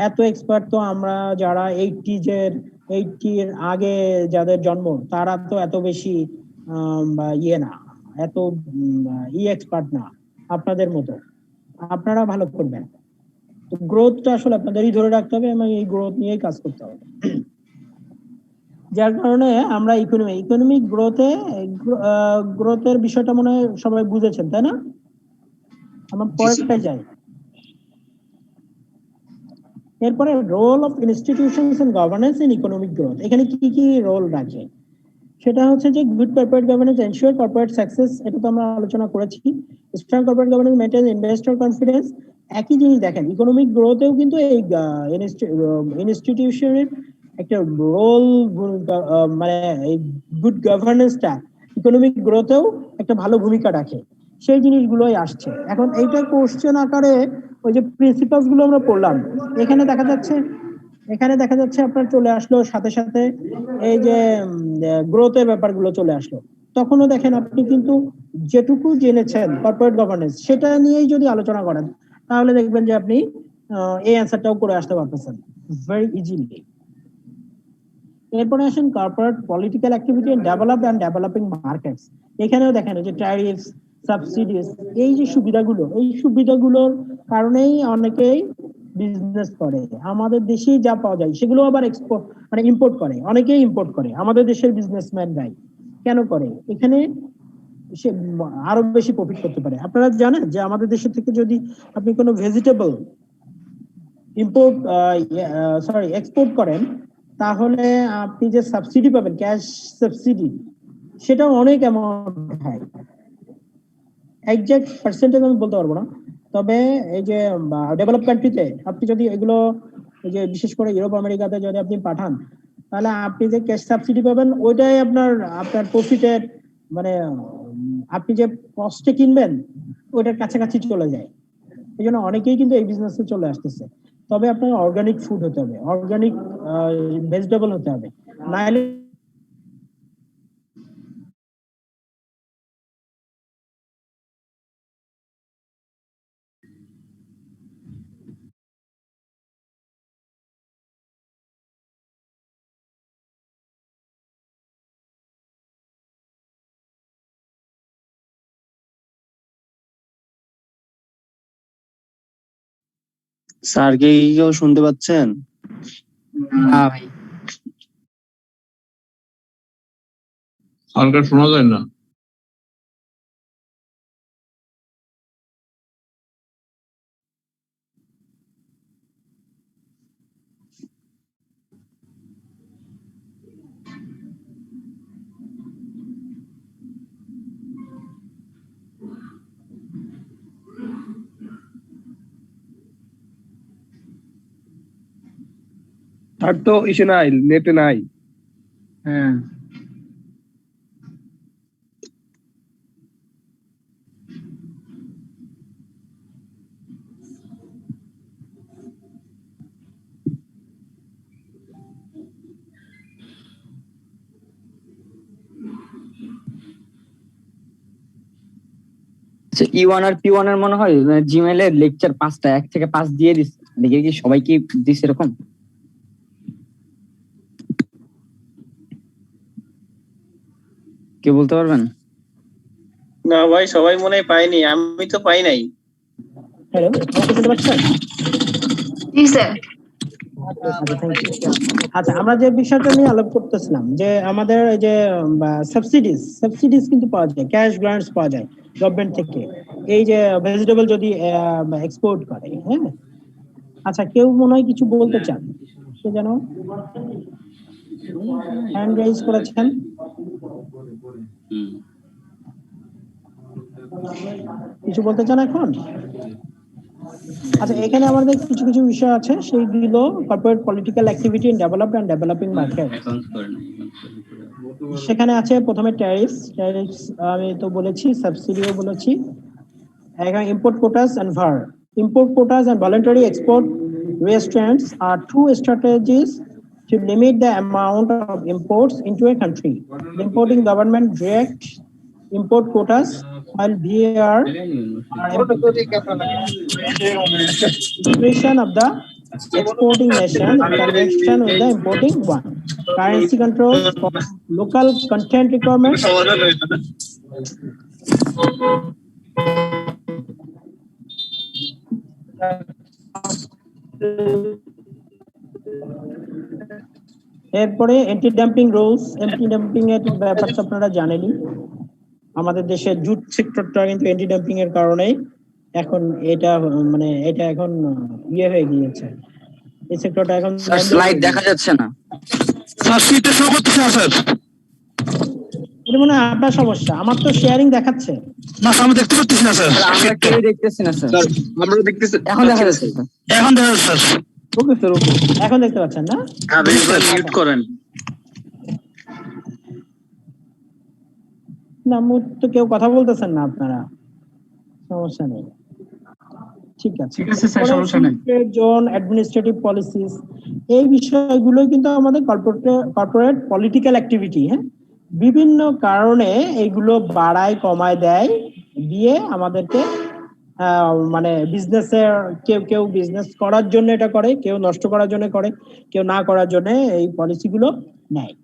এত এক্সপার্ট তো আমরা যারা 80-এর আগে যাদের জন্ম, তারা তো এত বেশি ইয়ে না, এত এক্সপার্ট না আপনাদের মতো। আপনারা ভালো করবেন। গ্রোথটা আসলে আপনাদেরই ধরে রাখতে হবে এবং এই নিয়েই কাজ করতে হবে। যার কারণে আমরা ইকোনমিক গ্রোথের বিষয়টা মনে হয় সবাই বুঝেছেন, তাই না? আমরা পরেরটাই যাই। এরপরে role of institutions and governance in economic growth. এখানে কি কি রোল রাখে? সেটা হচ্ছে যে good corporate governance ensure corporate success, এটা তো আমরা আলোচনা করেছি। Strong corporate governance maintain investor confidence. একই জিনিস দেখেন, ইকোনমিক গ্রোথেও কিন্তু এই ইনস্টিটিউশনের একটা রোল, মানে এই গুড গভর্নেন্সটা ইকোনমিক গ্রোথেও একটা ভালো ভূমিকা রাখে, সেই জিনিসগুলোই আসছে। এখন এইটা কোশ্চেন আকারে ওই যে প্রিন্সিপালস গুলো আমরা পড়লাম, এখানে দেখা যাচ্ছে আপনার চলে আসলো সাথে সাথে এই যে গ্রোথের ব্যাপারগুলো চলে আসলো। তখনও দেখেন আপনি কিন্তু যেটুকু জেনেছেন কর্পোরেট গভর্নেন্স সেটা নিয়েই যদি আলোচনা করেন, তাহলে দেখবেন যে আপনি এই অ্যান্সারটাও করে আসতে পারতেছেন ভেরি ইজিলি। এরপরে আসেন corporate political activity and developed and developing markets. এখানেও দেখেন যে ট্যারিফস, সাবসিডিজ, এই যে সুবিধাগুলো, এই সুবিধাগুলোর কারণেই অনেকেই বিজনেস করে। আমাদের দেশেই যা পাওয়া যায় সেগুলো আবার এক্সপোর্ট মানে ইম্পোর্ট করে, অনেকেই ইম্পোর্ট করে আমাদের দেশের বিজনেসম্যানরাই। কেন করে? এখানে সে আরো বেশি প্রফিট করতে পারে। আপনারা জানেন যে আমাদের দেশের থেকে যদি আপনি কোনো ভেজিটেবল ইম্পোর্ট এক্সপোর্ট করেন, তাহলে আপনি যে সাবসিডি পাবেন, ক্যাশ সাবসিডি, সেটাও অনেক অ্যামাউন্ট হয়। এক্সাক্ট পার্সেন্টেজ আমি বলতে পারবো না, তবে এই যে ডেভেলপ কান্ট্রিতে আপনি যদি এগুলো, এই যে বিশেষ করে ইউরোপ আমেরিকাতে যদি আপনি পাঠান, তাহলে আপনি যে ক্যাশ সাবসিডি পাবেন ওইটাই আপনার প্রফিটের, মানে আপনি যে কস্টে কিনবেন ওইটার কাছাকাছি চলে যায়। এই জন্য অনেকেই কিন্তু এই বিজনেসে চলে আসতেছে। তবে আপনার অর্গানিক ফুড হতে হবে, অর্গানিক ভেজিটেবল হতে হবে, নাহলে স্যার কি কেউ শুনতে পাচ্ছেন? হ্যাঁ ভাই। হালকা শোনা যায় না। আর তো ইসে নাই, নেটে নাই। হ্যাঁ E1 আর P1 এর মনে হয় জিমেইলে লেকচার 5টা 1 থেকে 5 দিয়ে দিস, দেখি কি সবাই কি দিস এরকম? কে বলতে পারবেন? না ভাই, সবাই মনে হয় পায়নি, আমি তো পাই নাই। হ্যালো, আমাকে শুনতে পাচ্ছেন? জি স্যার। আচ্ছা, আমরা যে বিষয়টা নিয়ে আলাপ করতেছিলাম যে আমাদের এই যে সাবসিডিজ কিন্তু পাওয়া যায়, ক্যাশ গ্রান্টস পাওয়া যায় গভর্নমেন্ট থেকে, এই যে ভেজিটেবল যদি এক্সপোর্ট করে। হ্যাঁ, আচ্ছা, কেউ মনে হয় কিছু বলতে চান, সে যেন হ্যান্ড রেইজ করেছেন। কিছু বলতে চান এখন? আচ্ছা, এখানে আমাদের কিছু কিছু বিষয় আছে, সেইগুলো corporate political activity in developed and developing market. সেখানে আছে প্রথমে ট্যারিফস, আমি তো বলেছি, সাবসিডিও বলেছি। এখানে import quotas and VAR। Import quotas and voluntary export restraints are two strategies to limit the amount of imports into a country. The importing government direct import quotas, while VAR are discretion of the exporting nation in connection with the importing one. Currency control for local content requirements. এরপরে anti dumping rules. Anti dumping এর ব্যাপারটা আপনারা জানেনই, আমাদের দেশের jute সেক্টরটা কিন্তু anti dumping এর কারণে এখন এটা এখন ইয়ে হয়ে গিয়েছে, এই সেক্টরটা এখন স্যার স্লাইড দেখা যাচ্ছে না। স্যার সিটে শো করতেছে না স্যার। এটা মনে হয় আপনার সমস্যা, আমার তো শেয়ারিং দেখাচ্ছে। না আমি দেখতে পাচ্ছি না স্যার। স্যার আমরা কেউ দেখতেছি না স্যার। আমরা দেখতেছি এখন দেখা যাচ্ছে স্যার। এখন দেখা যাচ্ছে স্যার। ওকে স্যার, ওকে, এখন দেখতে পাচ্ছেন না? আবির ভাই মিউট করেন। না, তো কেউ কথা বলতেছেন না আপনারা, সমস্যা নেই, ঠিক আছে। ঠিক আছে স্যার, সমস্যা নেই। জোন অ্যাডমিনিস্ট্রেটিভ পলিসিস, এই বিষয়গুলো কিন্তু আমাদের কর্পোরেট পলিটিক্যাল অ্যাক্টিভিটি, হ্যাঁ, বিভিন্ন কারণে এগুলো বাড়ায় কমায় দেয়, দিয়ে আমাদেরকে মানে বিজনেসের কেউ কেউ বিজনেস করার জন্য এটা করে, কেউ নষ্ট করার জন্য করে, কেউ না করার জন্য এই পলিসিগুলো নেয়।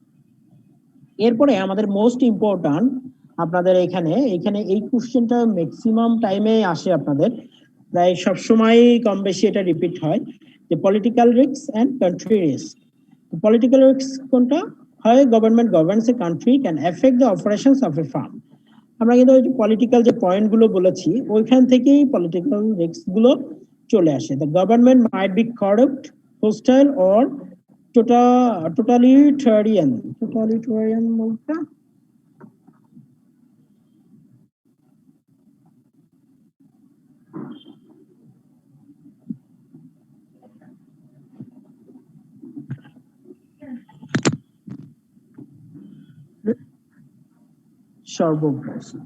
এরপরে আমাদের মোস্ট ইম্পর্ট্যান্ট আপনাদের এখানে এই কোশ্চেনটা ম্যাক্সিমাম টাইমে আসে আপনাদের, প্রায় সবসময় কম বেশি এটা রিপিট হয়, যে political risk and country risk. Political risk কোনটা হয়? Government governs a country can affect the operations of a firm. আমরা কিন্তু ওই যে পলিটিক্যাল যে পয়েন্ট গুলো বলেছি ওইখান থেকেই পলিটিক্যাল রিস্ক গুলো চলে আসে। The government might be corrupt, hostile or totalitarian বলতে সর্বগ্রাসী।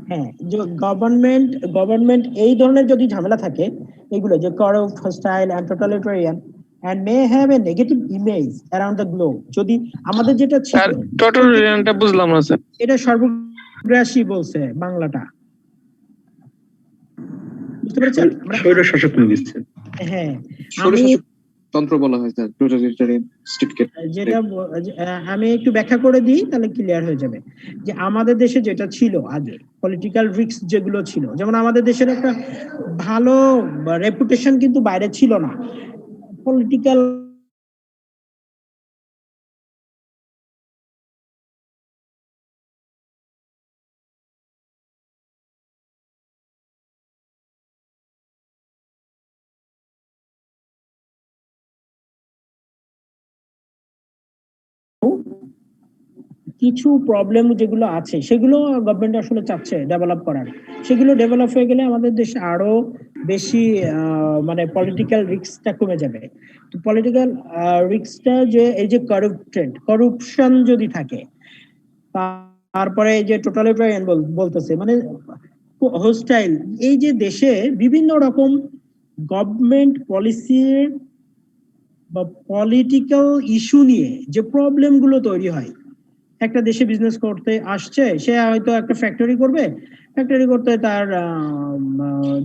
হ্যাঁ, যে গভর্নমেন্ট এই ধরনের যদি ঝামেলা থাকে, এগুলো যে corrupt, hostile and totalitarian and may have a negative image around the globe, যদি আমাদের যেটা স্যার ছিল টোটাল রিটার্নটা বুঝলাম না স্যার। এটা সর্বগ্রাসী বলছে বাংলাটা, বুঝতে পেরেছেন? স্বৈর শাসক দিচ্ছে। হ্যাঁ, আমি তন্ত্র বলা হয় স্যার টোটালিটারিয়ান স্টেটকে। যেটা আমি একটু ব্যাখ্যা করে দিই, তাহলে ক্লিয়ার হয়ে যাবে। যে আমাদের দেশে যেটা ছিল আগে, পলিটিক্যাল রিস্ক যেগুলো ছিল, যেমন আমাদের দেশের একটা ভালো রেপুটেশন কিন্তু বাইরে ছিল না পলিটিক্যাল কিছু প্রবলেম যেগুলো আছে সেগুলো গভর্নমেন্ট আসলে চাচ্ছে ডেভেলপ করার, সেগুলো ডেভেলপ হয়ে গেলে আমাদের দেশে আরো বেশি মানে পলিটিক্যাল রিস্কটা কমে যাবে। তো পলিটিক্যাল রিস্কটা যে এই যে করুপশন যদি থাকে, তারপরে এই যে টোটালিটারিয়ান বলতেছে মানে হোস্টাইল, এই যে দেশে বিভিন্ন রকম গভর্নমেন্ট পলিসির বা পলিটিক্যাল ইস্যু নিয়ে যে প্রবলেম গুলো তৈরি হয়, একটা দেশে বিজনেস করতে আসছে, সে হয়তো একটা ফ্যাক্টরি করবে, ফ্যাক্টরি করতে তার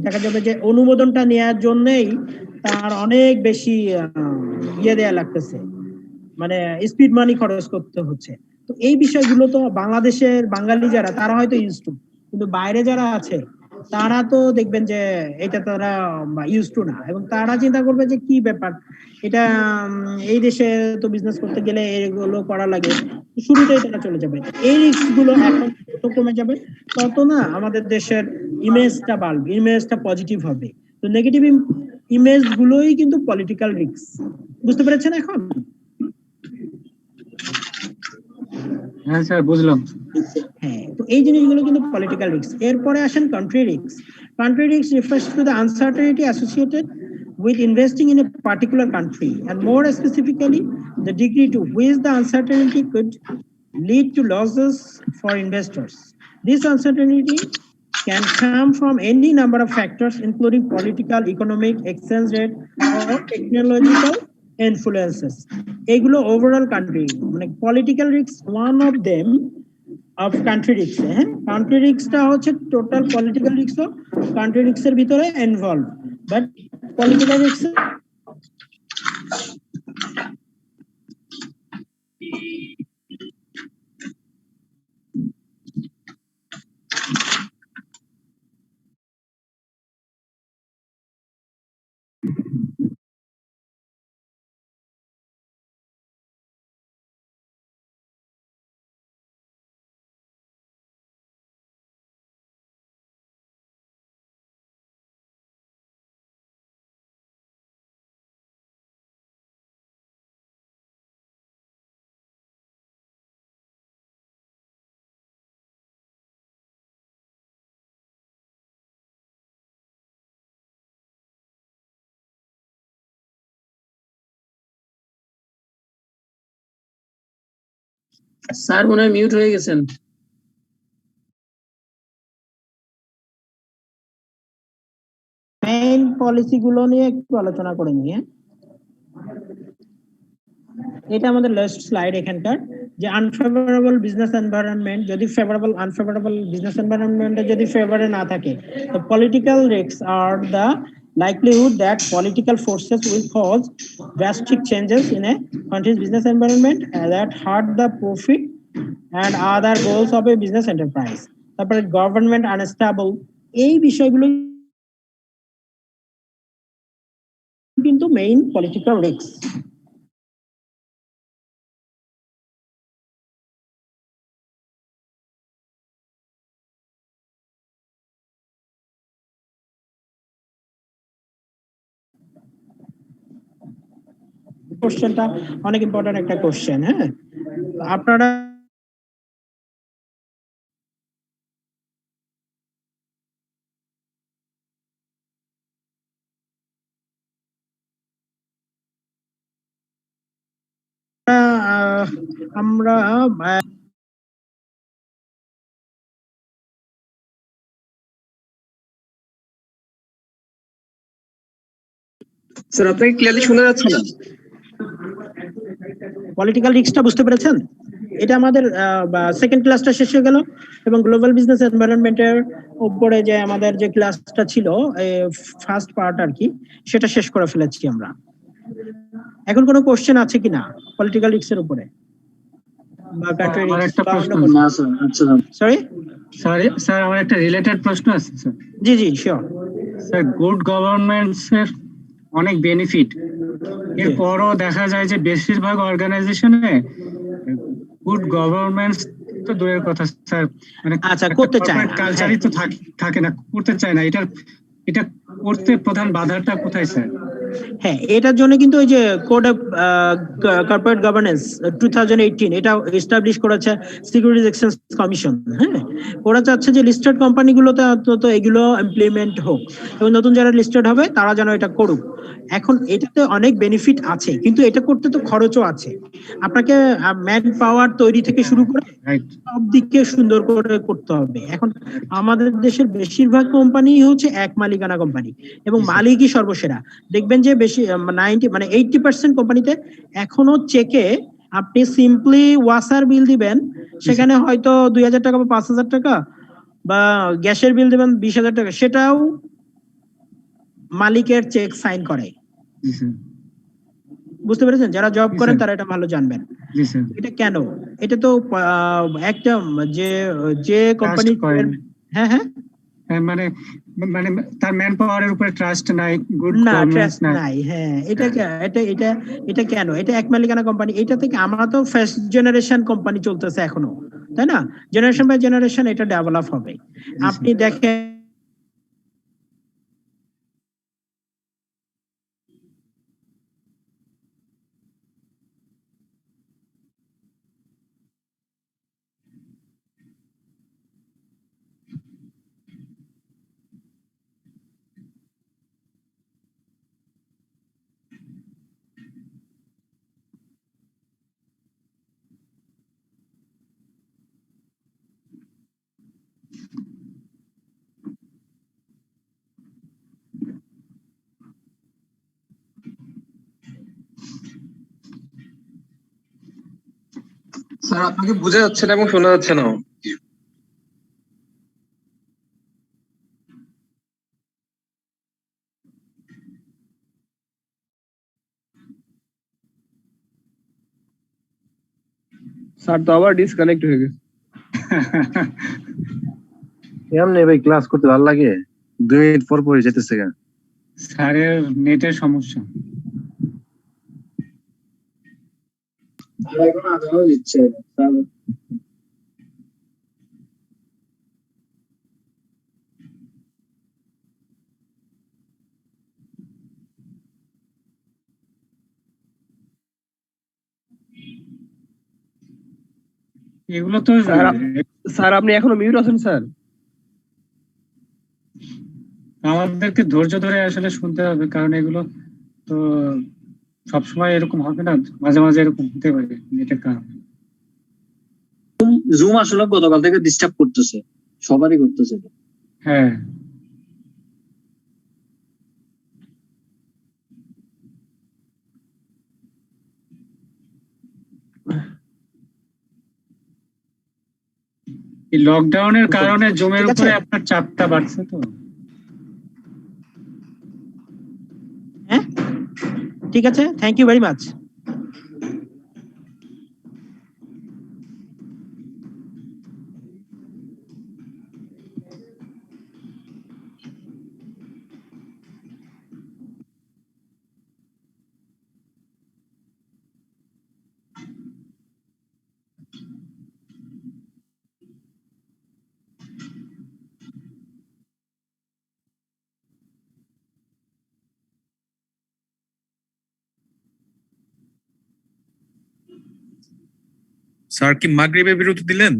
দেখা যাবে যে অনুমোদনটা নেওয়ার জন্যই তার অনেক বেশি ইয়ে দেয়া লাগতেছে, মানে স্পিড মানি খরচ করতে হচ্ছে। তো এই বিষয়গুলো তো বাংলাদেশের বাঙালি যারা তারা হয়তো ইউজ টু, কিন্তু বাইরে যারা আছে তারা তো দেখবেন যে এটা তারা ইউজ টু না, এবং তারা চিন্তা করবে যে কি ব্যাপার এটা, এই দেশে তো বিজনেস করতে গেলে এগুলো করা লাগে, শুরুতেই তারা চলে যাবে। এই রিস্ক গুলো এখন যত কমে যাবে তত না আমাদের দেশের ইমেজটা বাড়বে, ইমেজটা পজিটিভ হবে। তো নেগেটিভ ইমেজ গুলোই কিন্তু পলিটিক্যাল রিস্ক, বুঝতে পেরেছেন এখন? হ্যাঁ স্যার, বুঝলাম। হ্যাঁ, তো এই জিনিসগুলো কিন্তু পলিটিক্যাল রিস্ক। এরপরে আসেন country risk. Country risk refers to the uncertainty associated with investing in a particular country, and more specifically the degree to which the uncertainty could lead to losses for investors. This uncertainty can come from any number of factors including political, economic, exchange rate or technological influences. এগুলো overall country মানে political risk one of them of country risk. হ্যাঁ, country রিস্কটা হচ্ছে total political risk country রিস্কের ভিতরে involve, but political risk sir মনে হয় mute হয়ে গেছেন। Main policy গুলো নিয়ে একটু আলোচনা করে নিয়ে এটা আমাদের লাস্ট স্লাইড এখানকার যে আনফেভারেবল বিজনেস এনভায়রনমেন্ট যদি ফেভারেবল আনফেভারেবল বিজনেস এনভায়রনমেন্টে যদি ফেভারে না থাকে তো political risks are the likelihood that political forces will cause drastic changes in a country's business environment that hurt the profit and other goals of a business enterprise. তারপরে government unstable এই বিষয়গুলো কিন্তু main political risk. কোশ্চেনটা অনেক important একটা question. হ্যাঁ, আপনারা আমরা স্যার আপনাকে ক্লিয়ারলি শোনা যাচ্ছে না। পলিটিক্যাল রিস্কটা বুঝতে পেরেছেন? এটা আমাদের সেকেন্ড ক্লাসটা শেষ হয়ে গেল এবং গ্লোবাল বিজনেস এনভায়রনমেন্টের উপরে যে আমাদের যে ক্লাসটা ছিল ফার্স্ট পার্ট আর কি সেটা শেষ করে ফেলেছি আমরা। এখন কোনো কোশ্চেন আছে কিনা পলিটিক্যাল রিস্কের উপরে বা কান্ট্রি রিস্ক বা অন্য কোনো? না স্যার, আচ্ছা সরি স্যার আমার একটা রিলেটেড প্রশ্ন আছে স্যার। জি জি শিওর স্যার গুড গভর্নমেন্টস এর অনেক বেনিফিট, এরপরও দেখা যায় যে বেশিরভাগ অর্গানাইজেশনে গুড গভর্নমেন্টস তো দূরের কথা স্যার, মানে আচ্ছা করতে চায় না, কালচারই তো থাকে না, করতে চায় না। এটা করতে প্রধান বাধাটা কোথায় স্যার? হ্যাঁ, এটার জন্য কিন্তু ওই যে কোড অফ কর্পোরেট গভর্নেন্স 2018 এটা এস্টাবলিশ করেছে সিকিউরিটিজ এক্সচেঞ্জ কমিশন। হ্যাঁ, ওরা চাচ্ছে যে লিস্টেড কোম্পানিগুলোতে অন্তত এগুলো ইমপ্লিমেন্ট হোক এবং নতুন যারা লিস্টেড হবে তারা যেন এটা করুক। এখন এটাতে অনেক বেনিফিট আছে কিন্তু এটা করতে তো খরচও আছে। আপনাকে ম্যান পাওয়ার তৈরি থেকে শুরু করে সব দিকে সুন্দর করে করতে হবে। এখন আমাদের দেশের বেশিরভাগ কোম্পানি হচ্ছে এক মালিকানা কোম্পানি এবং মালিকই সর্বসেরা। দেখবেন যে বেশি 80% কোম্পানিতে এখনো চেকে আপনি সিম্পলি ওয়াসার বিল দিবেন, সেখানে হয়তো 2000 টাকা বা 5000 টাকা বা গ্যাসের বিল দিবেন 20,000 টাকা, সেটাও মালিকের চেক সাইন করে। বুঝতে পেরেছেন? যারা জব করেন তারা এটা ভালো জানবেন। এটা কেন? এটা তো একটা যে কোম্পানি হ্যাঁ হ্যাঁ মানে তার ম্যান পাওয়ারের উপরে ট্রাস্ট নাই, গুড না গভর্নমেন্স ট্রাস্ট নাই। নাই। হ্যাঁ, এটা কেন? এটা এক মালিকানা কোম্পানি। এটা থেকে আমরা তো ফার্স্ট জেনারেশন কোম্পানি চলতেছে এখনো, তাই না? জেনারেশন বাই জেনারেশন এটা ডেভেলপ হবে। আপনি দেখেন স্যার আপনাকে বোঝা যাচ্ছে না এবং শোনা যাচ্ছে না। স্যার তো আবার ডিসকানেক্ট হয়ে গেছে। এমনি ভাই ক্লাস করতে ভালো লাগে, 2 মিনিট পর পরই যেতেছে কেন? স্যারের নেটের সমস্যা। এখন আদাও দিচ্ছে স্যার। এগুলো তো স্যার আপনি এখনো মিউট আছেন স্যার। আমাদেরকে ধৈর্য ধরে আসলে শুনতে হবে, কারণ এগুলো তো সবসময় এরকম হবে না, মাঝে মাঝে এরকম হতে পারে নেটের কারণে। জুম আসলে গতকাল থেকে ডিস্টার্ব করতেছে, সবারই করতেছে। হ্যাঁ, এই লকডাউনের কারণে জুমের ঠিক আছে? উপরে আপনার চাপটা বাড়ছে তো। হ্যাঁ, ঠিক আছে, thank you very much. Sir কি মাগরিবের বিরতি দিলেন?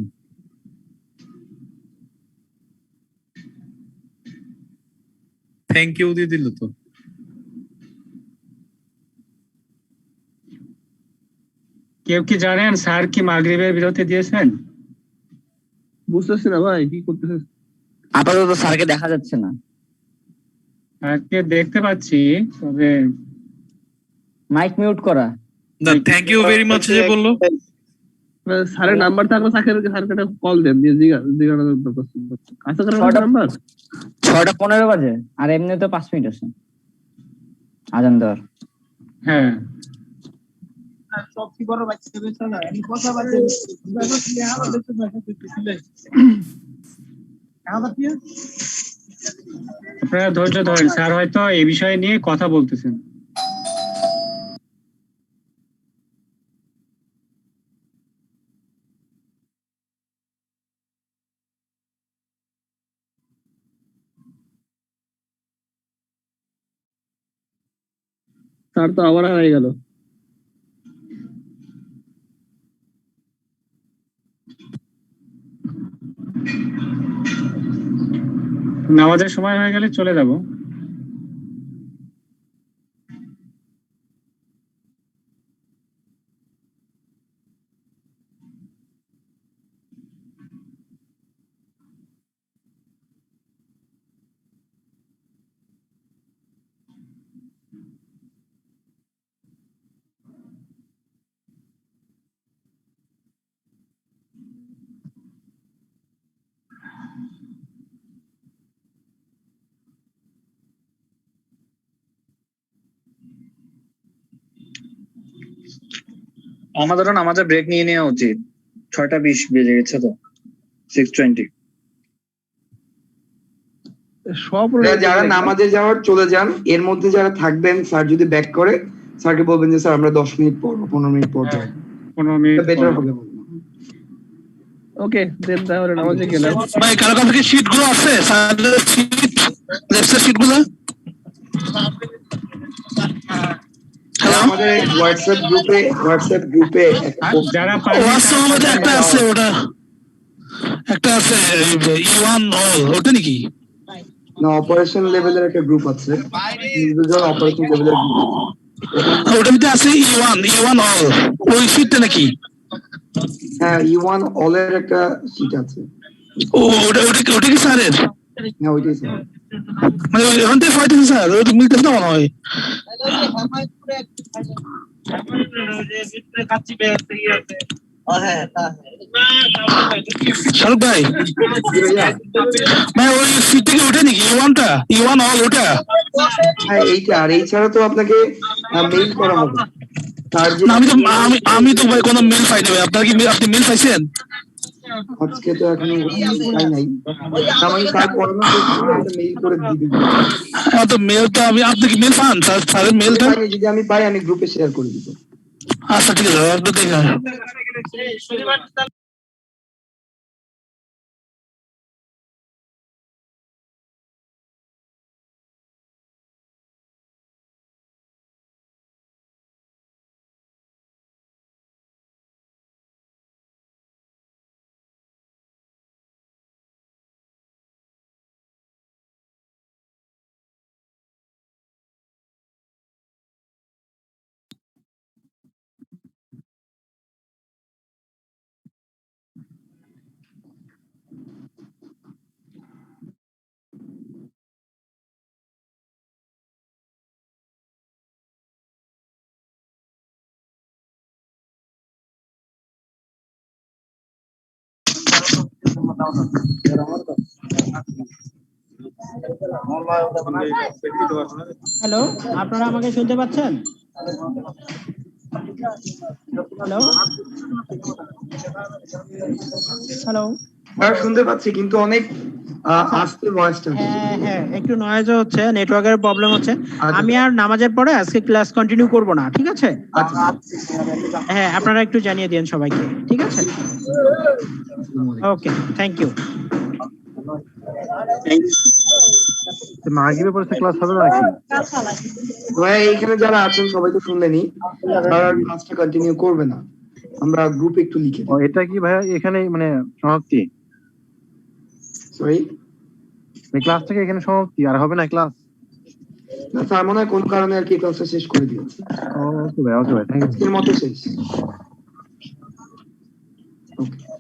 থ্যাংক ইউ দিয়ে দিল তো। কেউ কি জানেন স্যার কি মাগরিবের বিরতি দিয়েছেন? বুঝতেছি না ভাই কি করতেছে। আপাতত স্যারকে দেখা যাচ্ছে না। স্যারকে দেখতে পাচ্ছি, তবে মাইক মিউট করা। না, থ্যাংক ইউ ভেরি মাচ যে বললো। স্যারের নাম্বার থাকলে স্যারকে একটা কল দেন, দিয়ে জিজ্ঞাসা করতে। আচ্ছা স্যার নাম্বার 6:15 বাজে, আর এমনি তো 5 মিনিট আছে আজান দেওয়ার। হ্যাঁ, আপনারা ধৈর্য ধরেন, স্যার হয়তো এই বিষয় নিয়ে কথা বলতেছেন। স্যার তো আবার হারিয়ে গেল। নামাজের সময় হয়ে গেলে চলে যাব। আমাদেরও নামাজের ব্রেক নিয়ে নেওয়া উচিত। 6:20 বেজে গেছে তো, 6:20। যারা নামাজে যাওয়ার চলে যান, এর মধ্যে যারা থাকবেন, স্যার যদি ব্যাক করে স্যারকে বলবেন যে স্যার আমরা 10 মিনিট পর 15 মিনিট পর যাব। 15 মিনিট বেটার হবে। ওকে দেন তাহলে নামাজে গেলাম। ভাই কারো কাছে কি শীট গুলো আছে? স্যারের শীট, লেফটের শীট গুলো? আমাদের হোয়াটসঅ্যাপ গ্রুপে যারা হোয়াটসঅ্যাপ মধ্যে একটা আছে, ওটা একটা আছে E1 all, ওটা নাকি? না, অপারেশন লেভেলের একটা গ্রুপ আছে, ইন্ডিভিজুয়াল অপারেশন লেভেলের গ্রুপ। ওটার মধ্যে আছে E1 all, ওই শীটটা নাকি? হ্যাঁ, E1 all এর একটা শীট আছে। ওটা কি স্যারের? হ্যাঁ, ওইটাই স্যার। মানে ওখান থেকে ফাইতেছে স্যার, ওটা মিলতেছে না মনে হয়। শাহরুখ ভাই, ওই সিট থেকে ওঠে নাকি E1 all ওটা? হ্যাঁ, এইটা। আর এই ছাড়া তো আপনাকে মেইল করা হবে। আমি তো ভাই কোনো মেল পাইনি ভাই। আপনি মেল পাইছেন? আজকে তো এখনো পাই নাই। আমাকে স্যার পড়ানো মেইল করে দিবেন। তো মেল তো আপনি কি মেল পান স্যারের মেলটা? যদি আমি পাই আমি গ্রুপে শেয়ার করে দিব। আচ্ছা ঠিক আছে, আপনি দেখেন। হ্যালো, আপনারা আমাকে শুনতে পাচ্ছেন? হ্যালো হ্যালো, স্যার শুনতে পাচ্ছি কিন্তু অনেক আস্তে ভয়েসটা। হ্যাঁ হ্যাঁ, একটু নয়েজ হচ্ছে, নেটওয়ার্কের প্রবলেম হচ্ছে। আচ্ছা। আমি আর নামাজের পরে আজকে ক্লাস কন্টিনিউ করব না, ঠিক আছে? আচ্ছা হ্যাঁ, আপনারা একটু জানিয়ে দিন সবাইকে, ঠিক আছে? ওকে, থ্যাংক ইউ। মাগরিবের পরে ক্লাস হবে নাকি? ভাই এইখানে যারা আছেন সবাই তো শুনলেনি, তারা ক্লাসটা কন্টিনিউ করবে না, আমরা গ্রুপে একটু লিখে ও এটা কি ভাইয়া এখানে মানে সমাপ্তি? সরি এই ক্লাসটা কি এখানে সমাপ্তি আর হবে না ক্লাস? না স্যার, মনে হয় কোন কারণে আর কি ক্লাসটা শেষ করে দিয়েছে। ওকে ভাই, থ্যাংক ইউ। আজকের মতো শেষ। Okay.